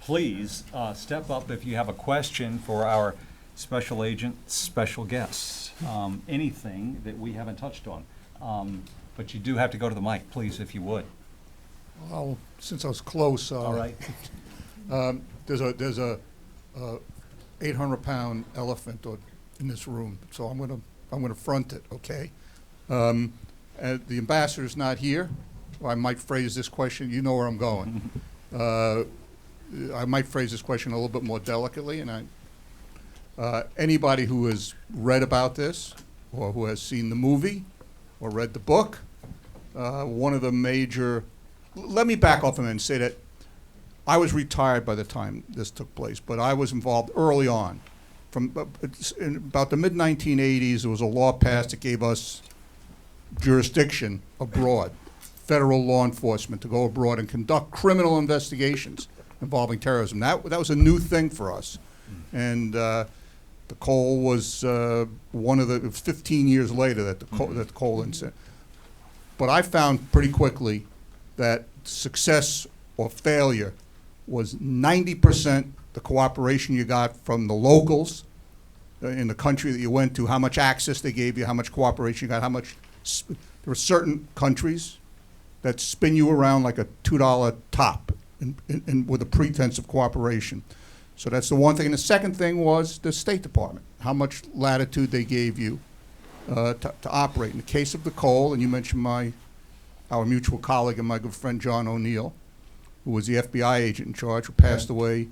please step up if you have a question for our special agent, special guests. Anything that we haven't touched on. But you do have to go to the mic, please, if you would. Well, since I was close, All right. there's a 800-pound elephant in this room, so I'm gonna front it, okay? The ambassador's not here. I might phrase this question. You know where I'm going. I might phrase this question a little bit more delicately, and anybody who has read about this, or who has seen the movie, or read the book, one of the major. Let me back off a minute and say that I was retired by the time this took place, but I was involved early on. From in about the mid-1980s, there was a law passed that gave us jurisdiction abroad, federal law enforcement, to go abroad and conduct criminal investigations involving terrorism. That was a new thing for us. And The Cole was one of the, it was 15 years later that that the Cole incident. But I found pretty quickly that success or failure was 90% the cooperation you got from the locals in the country that you went to, how much access they gave you, how much cooperation you got, how much. There were certain countries that spin you around like a $2 top with a pretense of cooperation. So that's the one thing. And the second thing was the State Department, how much latitude they gave you to operate. In the case of the Cole, and you mentioned our mutual colleague and my good friend John O'Neill, who was the FBI agent in charge, who passed away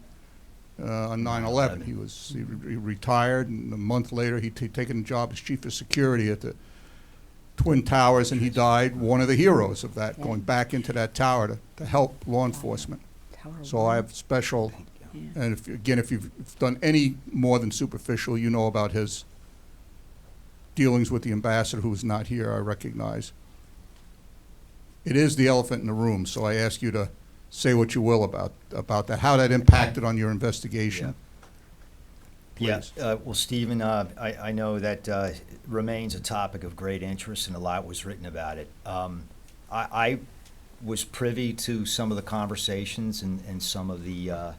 on 9/11. He retired, and a month later he'd taken a job as chief of security at the Twin Towers, and he died, one of the heroes of that, going back into that tower to help law enforcement. So I have special, and if you've done any more than superficial, you know about his dealings with the ambassador, who is not here, I recognize. It is the elephant in the room, so I ask you to say what you will about that, how that impacted on your investigation. Please. Well, Stephen, I know that remains a topic of great interest, and a lot was written about it. I was privy to some of the conversations and some of the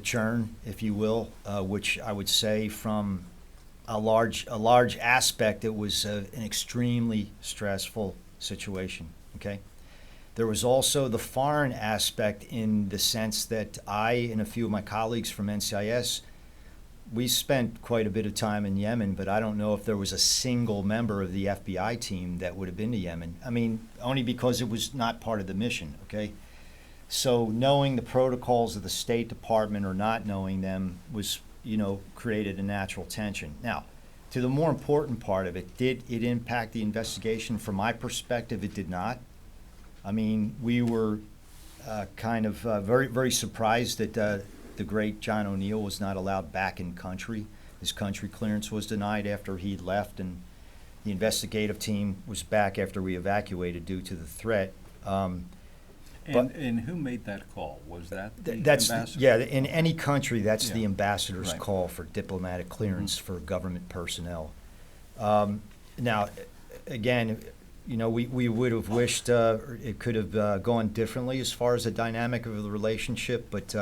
churn, if you will, which I would say from a large aspect, it was an extremely stressful situation. Okay. There was also the foreign aspect, in the sense that I and a few of my colleagues from NCIS, we spent quite a bit of time in Yemen, but I don't know if there was a single member of the FBI team that would have been to Yemen. I mean, only because it was not part of the mission, okay? So knowing the protocols of the State Department or not knowing them was, created a natural tension. Now, to the more important part of it, did it impact the investigation? From my perspective, it did not. I mean, we were kind of very, very surprised that the great John O'Neill was not allowed back in country. His country clearance was denied after he left, and the investigative team was back after we evacuated due to the threat. And who made that call? Was that the ambassador? Yeah, in any country, that's the Yeah. ambassador's Right. call for diplomatic clearance for government personnel. Now, again, we would have wished it could have gone differently as far as the dynamic of the relationship, but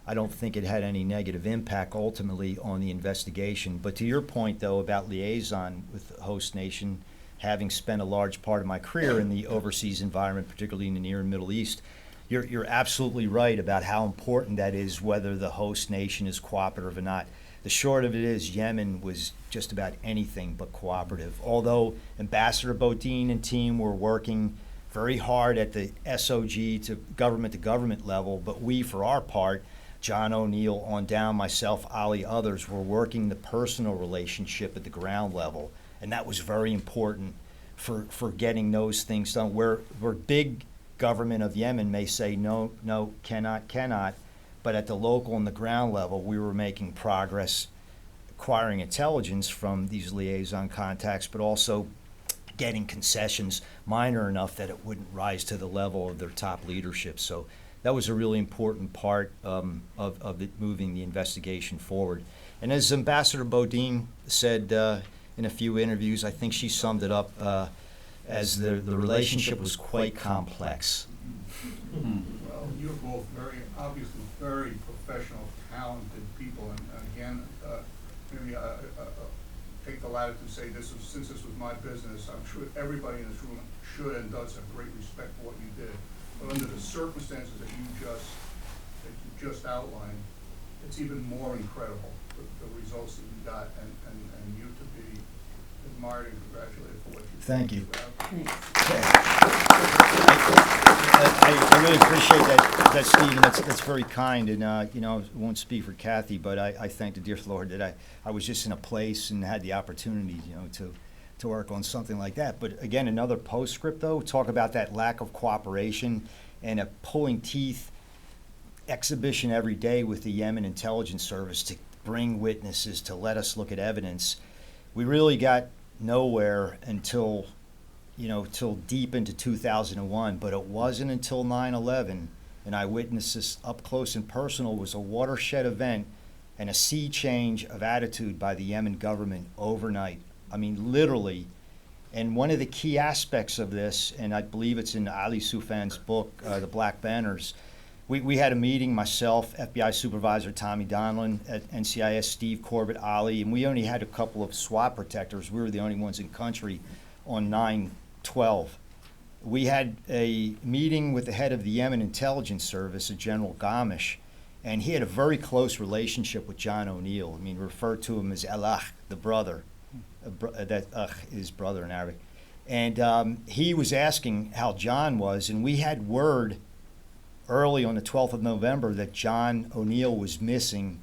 I don't think it had any negative impact ultimately on the investigation. But to your point, though, about liaison with the host nation, having spent a large part of my career in the overseas environment, particularly in the Near and Middle East, you're absolutely right about how important that is, whether the host nation is cooperative or not. The short of it is, Yemen was just about anything but cooperative. Although Ambassador Bodine and team were working very hard at the SOG to government level, but we, for our part, John O'Neill on down, myself, Ali, others, were working the personal relationship at the ground level. And that was very important for getting those things done. Where big government of Yemen may say, no, cannot. But at the local and the ground level, we were making progress, acquiring intelligence from these liaison contacts, but also getting concessions minor enough that it wouldn't rise to the level of their top leadership. So that was a really important part of moving the investigation forward. And as Ambassador Bodine said in a few interviews, I think she summed it up as the relationship was quite complex. Well, you're both obviously very professional, talented people, and again, maybe take the latitude to say since this was my business, I'm sure everybody in this room should and does have great respect for what you did. But under the circumstances that you just outlined, it's even more incredible, the results that you got, and you to be admired and congratulated for what you did. Thank you. Thanks. I really appreciate that, Stephen. That's very kind, and I won't speak for Kathy, but I thank the dear Lord that I was just in a place and had the opportunity, to work on something like that. But again, another postscript, though, talk about that lack of cooperation and a pulling teeth exhibition every day with the Yemen Intelligence Service to bring witnesses, to let us look at evidence. We really got nowhere until deep into 2001, but it wasn't until 9/11, and I witnessed this up close and personal. It was a watershed event and a sea change of attitude by the Yemen government overnight. I mean, literally. And one of the key aspects of this, and I believe it's in Ali Soufan's book, The Black Banners, we had a meeting, myself, FBI Supervisor Tommy Donlin, at NCIS Steve Corbett, Ali, and we only had a couple of SWAT protectors. We were the only ones in country on 9/12. We had a meeting with the head of the Yemen Intelligence Service, a General Gamish, and he had a very close relationship with John O'Neill. I mean, referred to him as al-Akh, the brother. That Akh is brother in Arabic. And he was asking how John was, and we had word early on the 12th of November that John O'Neill was missing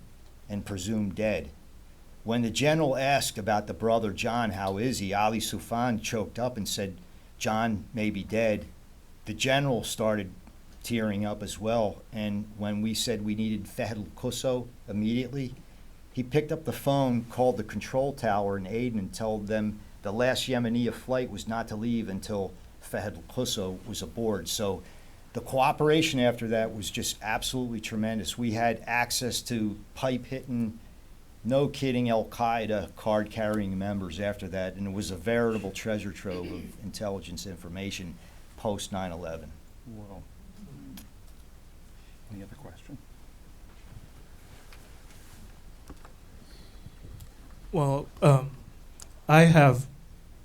and presumed dead. When the general asked about the brother John, how is he, Ali Soufan choked up and said, John may be dead. The general started tearing up as well, and when we said we needed Fahd al-Qusso immediately, he picked up the phone, called the control tower in Aden, and told them the last Yemeni flight was not to leave until Fahd al-Qusso was aboard. So the cooperation after that was just absolutely tremendous. We had access to pipe-hitting, no kidding, al-Qaeda card-carrying members after that, and it was a veritable treasure trove of intelligence information post 9/11. Whoa. Any other question? Well, I have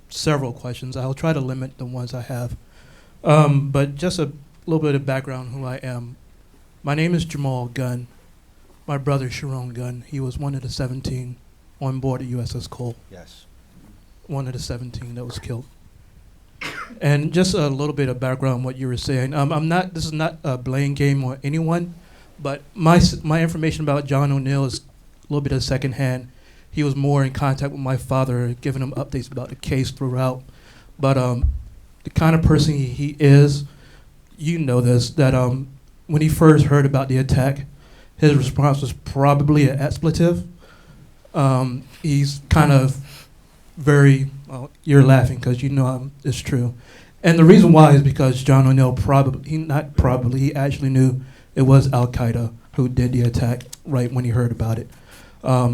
several questions. I'll try to limit the ones I have. But just a little bit of background who I am. My name is Jamal Gunn. My brother Sharon Gunn. He was one of the 17 on board the USS Cole. Yes. One of the 17 that was killed. And just a little bit of background on what you were saying. This is not a blame game or anyone, but my information about John O'Neill is a little bit of secondhand. He was more in contact with my father, giving him updates about the case throughout. But the kind of person he is, you know this, that when he first heard about the attack, his response was probably an expletive. He's kind of very, well, you're laughing because you know it's true. And the reason why is because John O'Neill he actually knew it was al-Qaeda who did the attack right when he heard about it.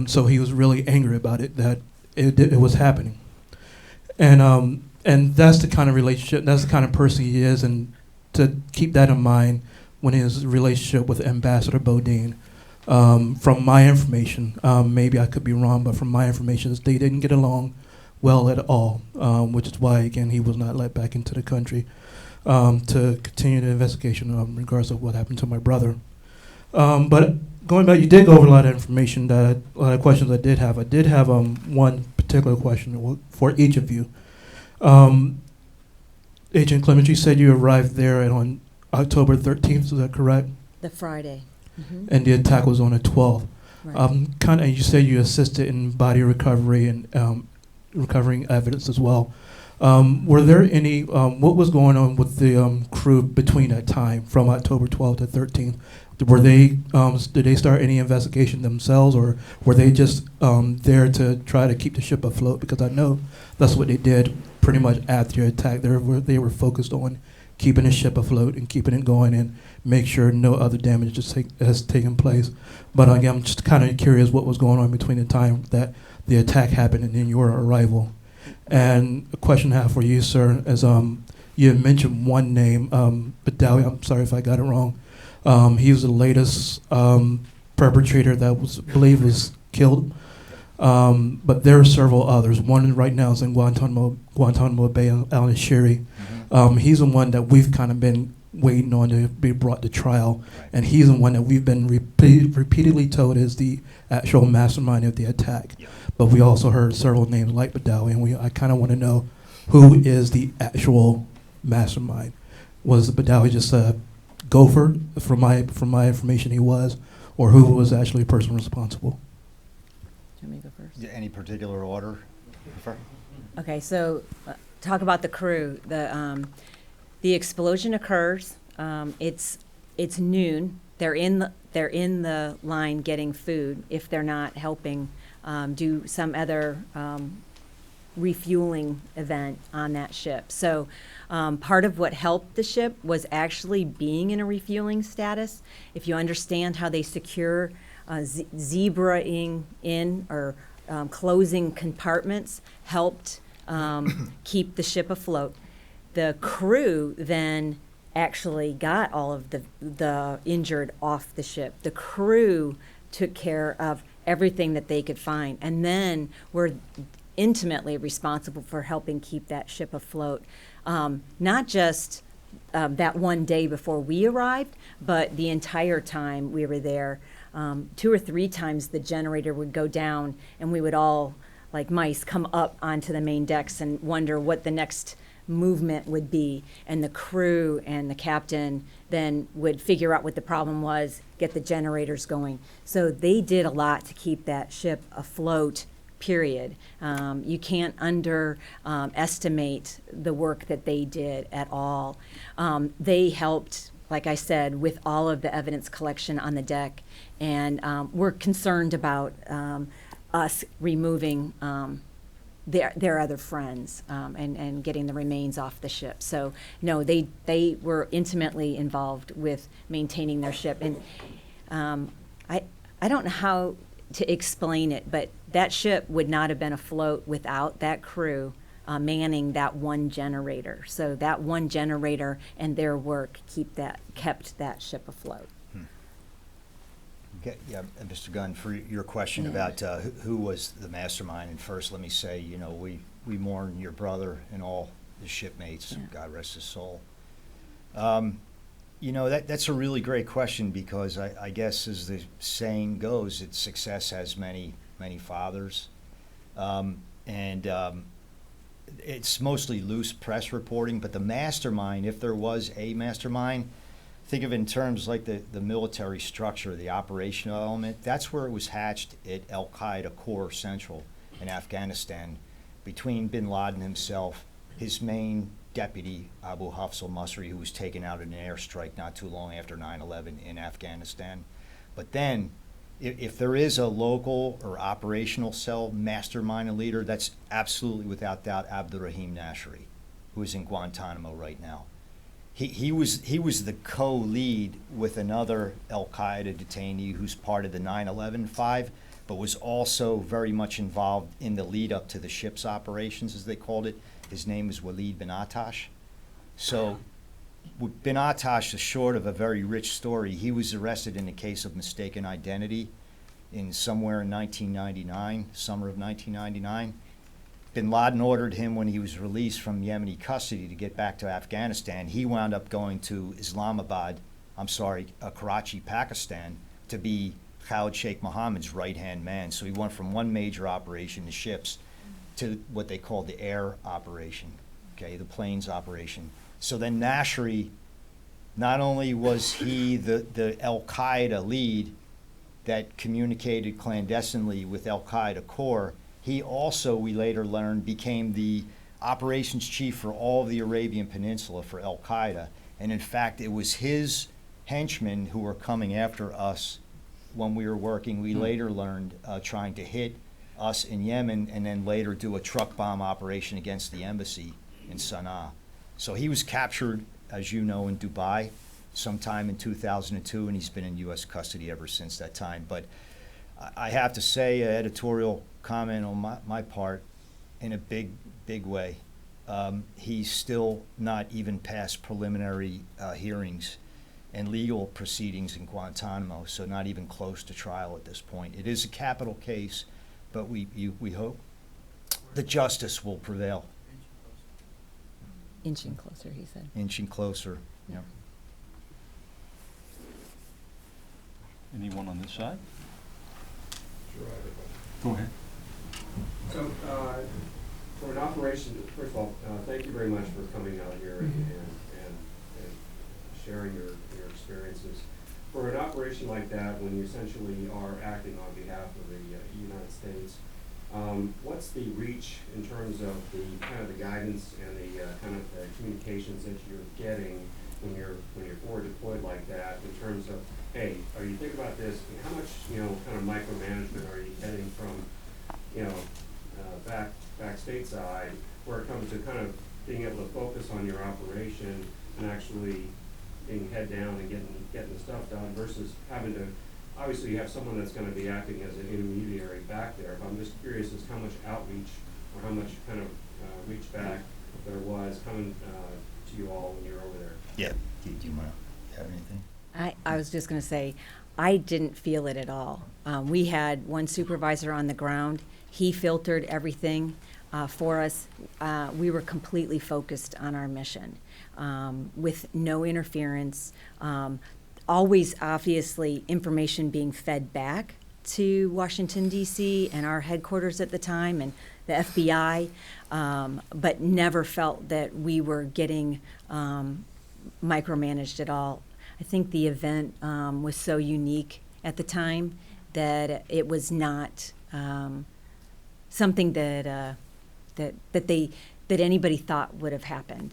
So he was really angry about it, that it was happening. And that's the kind of relationship, that's the kind of person he is, and to keep that in mind when his relationship with Ambassador Bodine, from my information, maybe I could be wrong, but from my information, they didn't get along well at all, which is why, again, he was not let back into the country to continue the investigation in regards to what happened to my brother. But going back, you did go over a lot of information, a lot of questions I did have. I did have one particular question for each of you. Agent Clemens, you said you arrived there on October 13th, is that correct? The Friday. Mm-hmm. And the attack was on the 12th. Right. You said you assisted in body recovery and recovering evidence as well. Were there any, what was going on with the crew between that time, from October 12th to 13th? Were they, did they start any investigation themselves, or were they just there to try to keep the ship afloat? Because I know that's what they did pretty much after the attack. They were focused on keeping the ship afloat and keeping it going and make sure no other damage has taken place. But again, I'm just kind of curious what was going on between the time that the attack happened and then your arrival. And a question I have for you, sir, is you had mentioned one name, Badawi. I'm sorry if I got it wrong. He was the latest perpetrator that was believed was killed. But there are several others. One right now is in Guantanamo Bay, al-Nashiri. He's the one that we've kind of been waiting on to be brought to trial, and he's the one that we've been repeatedly told is the actual mastermind of the attack. Yeah. But we also heard several names like Badawi, and I kind of want to know who is the actual mastermind. Was Badawi just a gopher? From my information, he was, or who was actually a person responsible? Do you want me to go first? Any particular order? Prefer? Okay, so talk about the crew. The explosion occurs. It's noon. They're in the line getting food if they're not helping do some other refueling event on that ship. So part of what helped the ship was actually being in a refueling status. If you understand how they secure zebraing in or closing compartments helped keep the ship afloat. The crew then actually got all of the injured off the ship. The crew took care of everything that they could find, and then were intimately responsible for helping keep that ship afloat. Not just that one day before we arrived, but the entire time we were there. 2 or 3 times the generator would go down, and we would all, like mice, come up onto the main decks and wonder what the next movement would be. And the crew and the captain then would figure out what the problem was, get the generators going. So they did a lot to keep that ship afloat, period. You can't underestimate the work that they did at all. They helped, like I said, with all of the evidence collection on the deck, and we're concerned about us removing their other friends and getting the remains off the ship. So no, they were intimately involved with maintaining their ship. And I don't know how to explain it, but that ship would not have been afloat without that crew manning that one generator. So that one generator and their work kept that ship afloat. Okay, yeah, and Mr. Gunn, for your question about who was the mastermind, and first let me say, you know, we mourn your brother and all his shipmates. Yeah. God rest his soul. You know, that's a really great question, because I guess, as the saying goes, it's success has many fathers. It's mostly loose press reporting, but the mastermind, if there was a mastermind, think of it in terms like the military structure, the operational element. That's where it was hatched at al-Qaeda Core Central in Afghanistan, between bin Laden himself, his main deputy, Abu Hafs al-Masri, who was taken out in an airstrike not too long after 9/11 in Afghanistan. But then, if there is a local or operational cell mastermind and leader, that's absolutely, without doubt, Abdurrahim Nashri, who is in Guantanamo right now. He was the co-lead with another al-Qaeda detainee who's part of the 9/11 5, but was also very much involved in the lead up to the ship's operations, as they called it. His name is Walid bin Attash. So bin Attash is short of a very rich story. He was arrested in a case of mistaken identity in somewhere in 1999, summer of 1999. Bin Laden ordered him, when he was released from Yemeni custody, to get back to Afghanistan. He wound up going to Karachi, Pakistan, to be Khalid Sheikh Mohammed's right-hand man. So he went from one major operation, the ships, to what they called the air operation, okay, the planes operation. So then Nashri, not only was he the al-Qaeda lead that communicated clandestinely with al-Qaeda Core, he also, we later learned, became the operations chief for all of the Arabian Peninsula for al-Qaeda. And in fact, it was his henchmen who were coming after us when we were working, we later learned, trying to hit us in Yemen, and then later do a truck bomb operation against the embassy in Sana'a. So he was captured, as you know, in Dubai sometime in 2002, and he's been in U.S. custody ever since that time. But I have to say, an editorial comment on my part, in a big way, he's still not even past preliminary hearings and legal proceedings in Guantanamo, so not even close to trial at this point. It is a capital case, but we hope the justice will prevail. Inching closer, he said. Inching closer, yeah. Anyone on this side? Sure, I have a question. Go ahead. So, for an operation, first of all, thank you very much for coming out here and sharing your experiences. For an operation like that, when you essentially are acting on behalf of the United States, what's the reach in terms of the kind of the guidance and the kind of the communications that you're getting when you're forward deployed like that, in terms of, hey, are you thinking about this? How much, kind of micromanagement are you getting from, back stateside, where it comes to kind of being able to focus on your operation and actually being head down and getting the stuff done, versus having to obviously you have someone that's gonna be acting as an intermediary back there, but I'm just curious as how much outreach or how much kind of reach back there was coming to you all when you were over there. Yeah. Do you want to have anything? I was just going to say, I didn't feel it at all. We had one supervisor on the ground. He filtered everything for us. We were completely focused on our mission with no interference. Always, obviously, information being fed back to Washington, D.C. and our headquarters at the time and the FBI, but never felt that we were getting micromanaged at all. I think the event was so unique at the time that it was not something that anybody thought would have happened.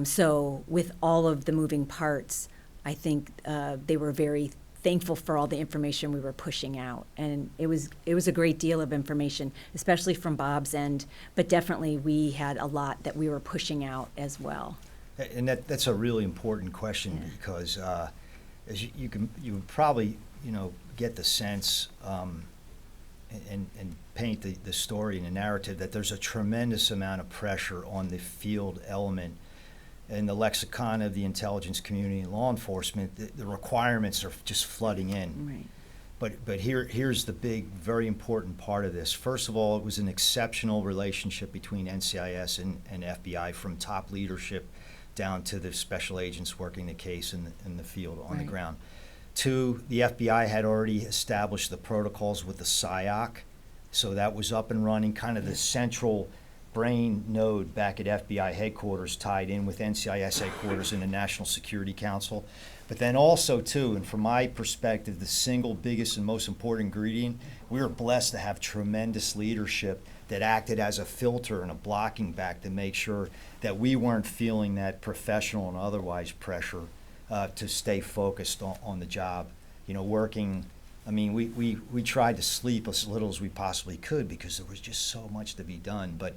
So with all of the moving parts, I think they were very thankful for all the information we were pushing out, and it was a great deal of information, especially from Bob's end. But definitely, we had a lot that we were pushing out as well. And that's a really important question because as you would probably get the sense and paint the story and the narrative that there's a tremendous amount of pressure on the field element. In the lexicon of the intelligence community and law enforcement, the requirements are just flooding in. Right. But here's the big, very important part of this. First of all, it was an exceptional relationship between NCIS and FBI, from top leadership down to the special agents working the case in the field on the Right. ground. Two, the FBI had already established the protocols with the SIOC, so that was up and running, kind of the central brain node back at FBI headquarters, tied in with NCIS headquarters and the National Security Council. But then also, too, and from my perspective, the single biggest and most important ingredient, we were blessed to have tremendous leadership that acted as a filter and a blocking back to make sure that we weren't feeling that professional and otherwise pressure to stay focused on the job. Working, I mean, we tried to sleep as little as we possibly could because there was just so much to be done. But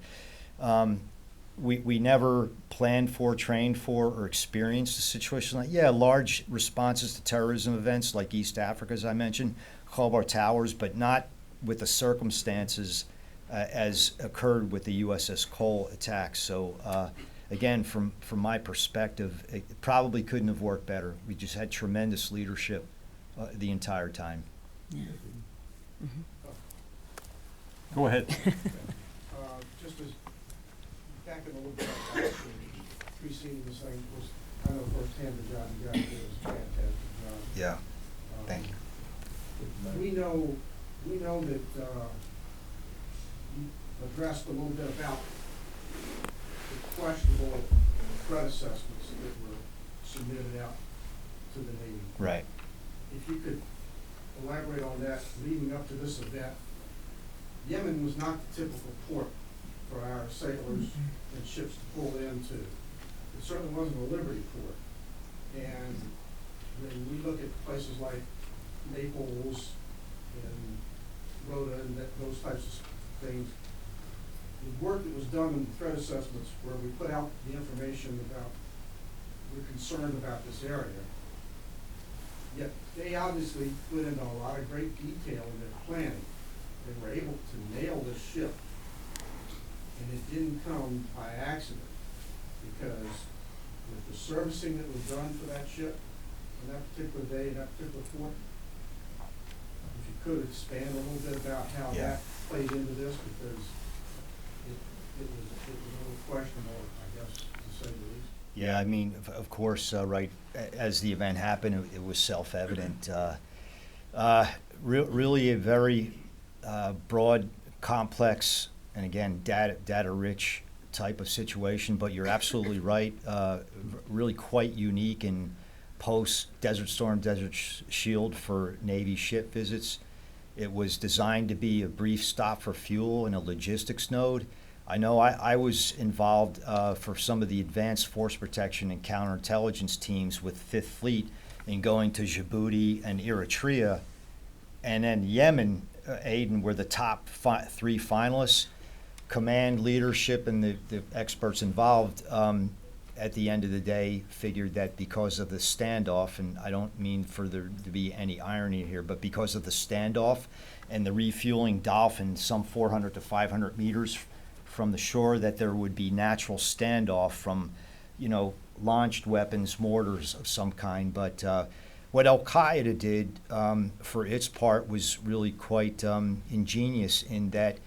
we never planned for, trained for, or experienced a situation like, large responses to terrorism events like East Africa, as I mentioned, Khobar Towers, but not with the circumstances as occurred with the USS Cole attack. So again, from my perspective, it probably couldn't have worked better. We just had tremendous leadership the entire time. Yeah. Go ahead. Just as backing a little bit up, actually, preceding this thing was, I know firsthand the job you guys did was a fantastic job. Yeah, thank you. We know that you addressed a little bit about the questionable threat assessments that were submitted out to the Navy. Right. If you could elaborate on that leading up to this event. Yemen was not the typical port for our sailors and ships to pull into. It certainly wasn't a liberty port. And when we look at places like Naples and Rhoda and those types of things, the work that was done in the threat assessments where we put out the information about, we're concerned about this area, yet they obviously put in a lot of great detail in their planning. They were able to nail this ship, and it didn't come by accident, because with the servicing that was done for that ship on that particular day, that particular port, if you could expand a little bit about how that played into this, because it was a little questionable, I guess, to say the least. Yeah, I mean, of course, right, as the event happened, it was self-evident. Really a very broad, complex, and again, data-rich type of situation, but you're absolutely right, really quite unique in post-Desert Storm, Desert Shield for Navy ship visits. It was designed to be a brief stop for fuel and a logistics node. I know I was involved for some of the advanced force protection and counterintelligence teams with Fifth Fleet in going to Djibouti and Eritrea, and then Yemen, Aden were the top three finalists. Command, leadership, and the experts involved at the end of the day, figured that because of the standoff, and I don't mean for there to be any irony here, but because of the standoff and the refueling Dolphin some 400 to 500 meters from the shore, that there would be natural standoff from, launched weapons, mortars of some kind. But what al-Qaeda did, for its part, was really quite ingenious in that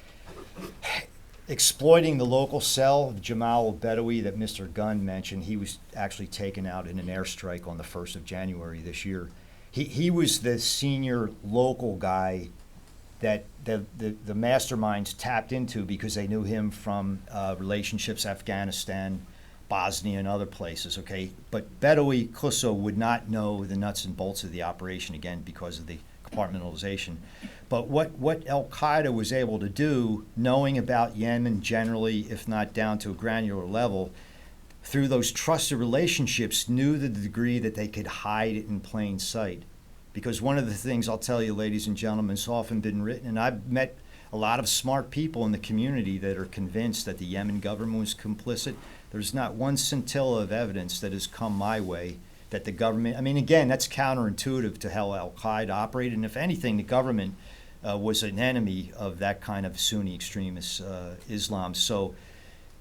exploiting the local cell, Jamal al-Bedawi that Mr. Gunn mentioned. He was actually taken out in an airstrike on the 1st of January this year. He was the senior local guy that the masterminds tapped into because they knew him from relationships, Afghanistan, Bosnia, and other places, okay? But Bedawi Kusso would not know the nuts and bolts of the operation, again, because of the compartmentalization. But what al-Qaeda was able to do, knowing about Yemen generally, if not down to a granular level, through those trusted relationships, knew the degree that they could hide it in plain sight. Because one of the things I'll tell you, ladies and gentlemen, it's often been written, and I've met a lot of smart people in the community that are convinced that the Yemen government was complicit. There's not one scintilla of evidence that has come my way that the government, again, that's counterintuitive to how al-Qaeda operated, and if anything, the government was an enemy of that kind of Sunni extremist Islam. So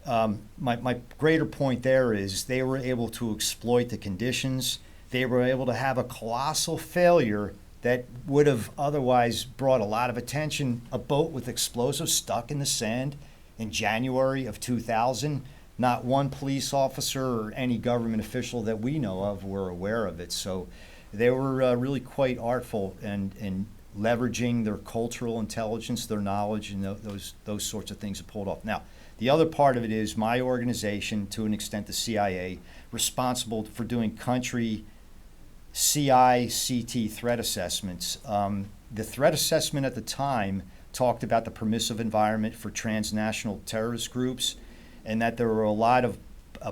my greater point there is they were able to exploit the conditions. They were able to have a colossal failure that would have otherwise brought a lot of attention. A boat with explosives stuck in the sand in January of 2000. Not one police officer or any government official that we know of were aware of it. So they were really quite artful and leveraging their cultural intelligence, their knowledge, and those sorts of things are pulled off. Now, the other part of it is my organization, to an extent the CIA, responsible for doing country CI/CT threat assessments. The threat assessment at the time talked about the permissive environment for transnational terrorist groups, and that there were a lot of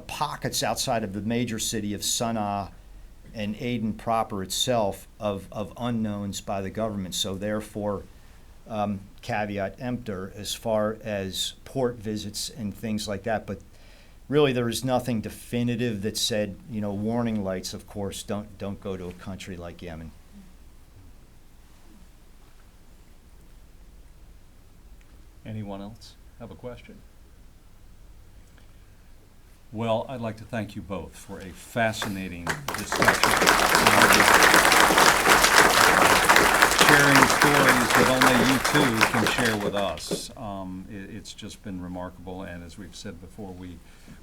pockets outside of the major city of Sana'a and Aden proper itself of unknowns by the government. So therefore, caveat emptor as far as port visits and things like that. But really, there is nothing definitive that said, warning lights, of course, don't go to a country like Yemen. Anyone else have a question? Well, I'd like to thank you both for a fascinating discussion. Sharing stories that only you two can share with us. It's just been remarkable, and as we've said before,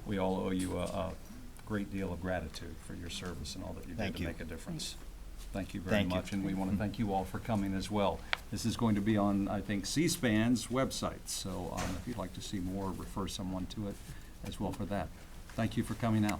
we all owe you a great deal of gratitude for your service and all that you did to make a difference. Thank you very much, and we want to thank you all for coming as well. This is going to be on, I think, C-SPAN's website, so if you'd like to see more, refer someone to it as well for that. Thank you for coming out.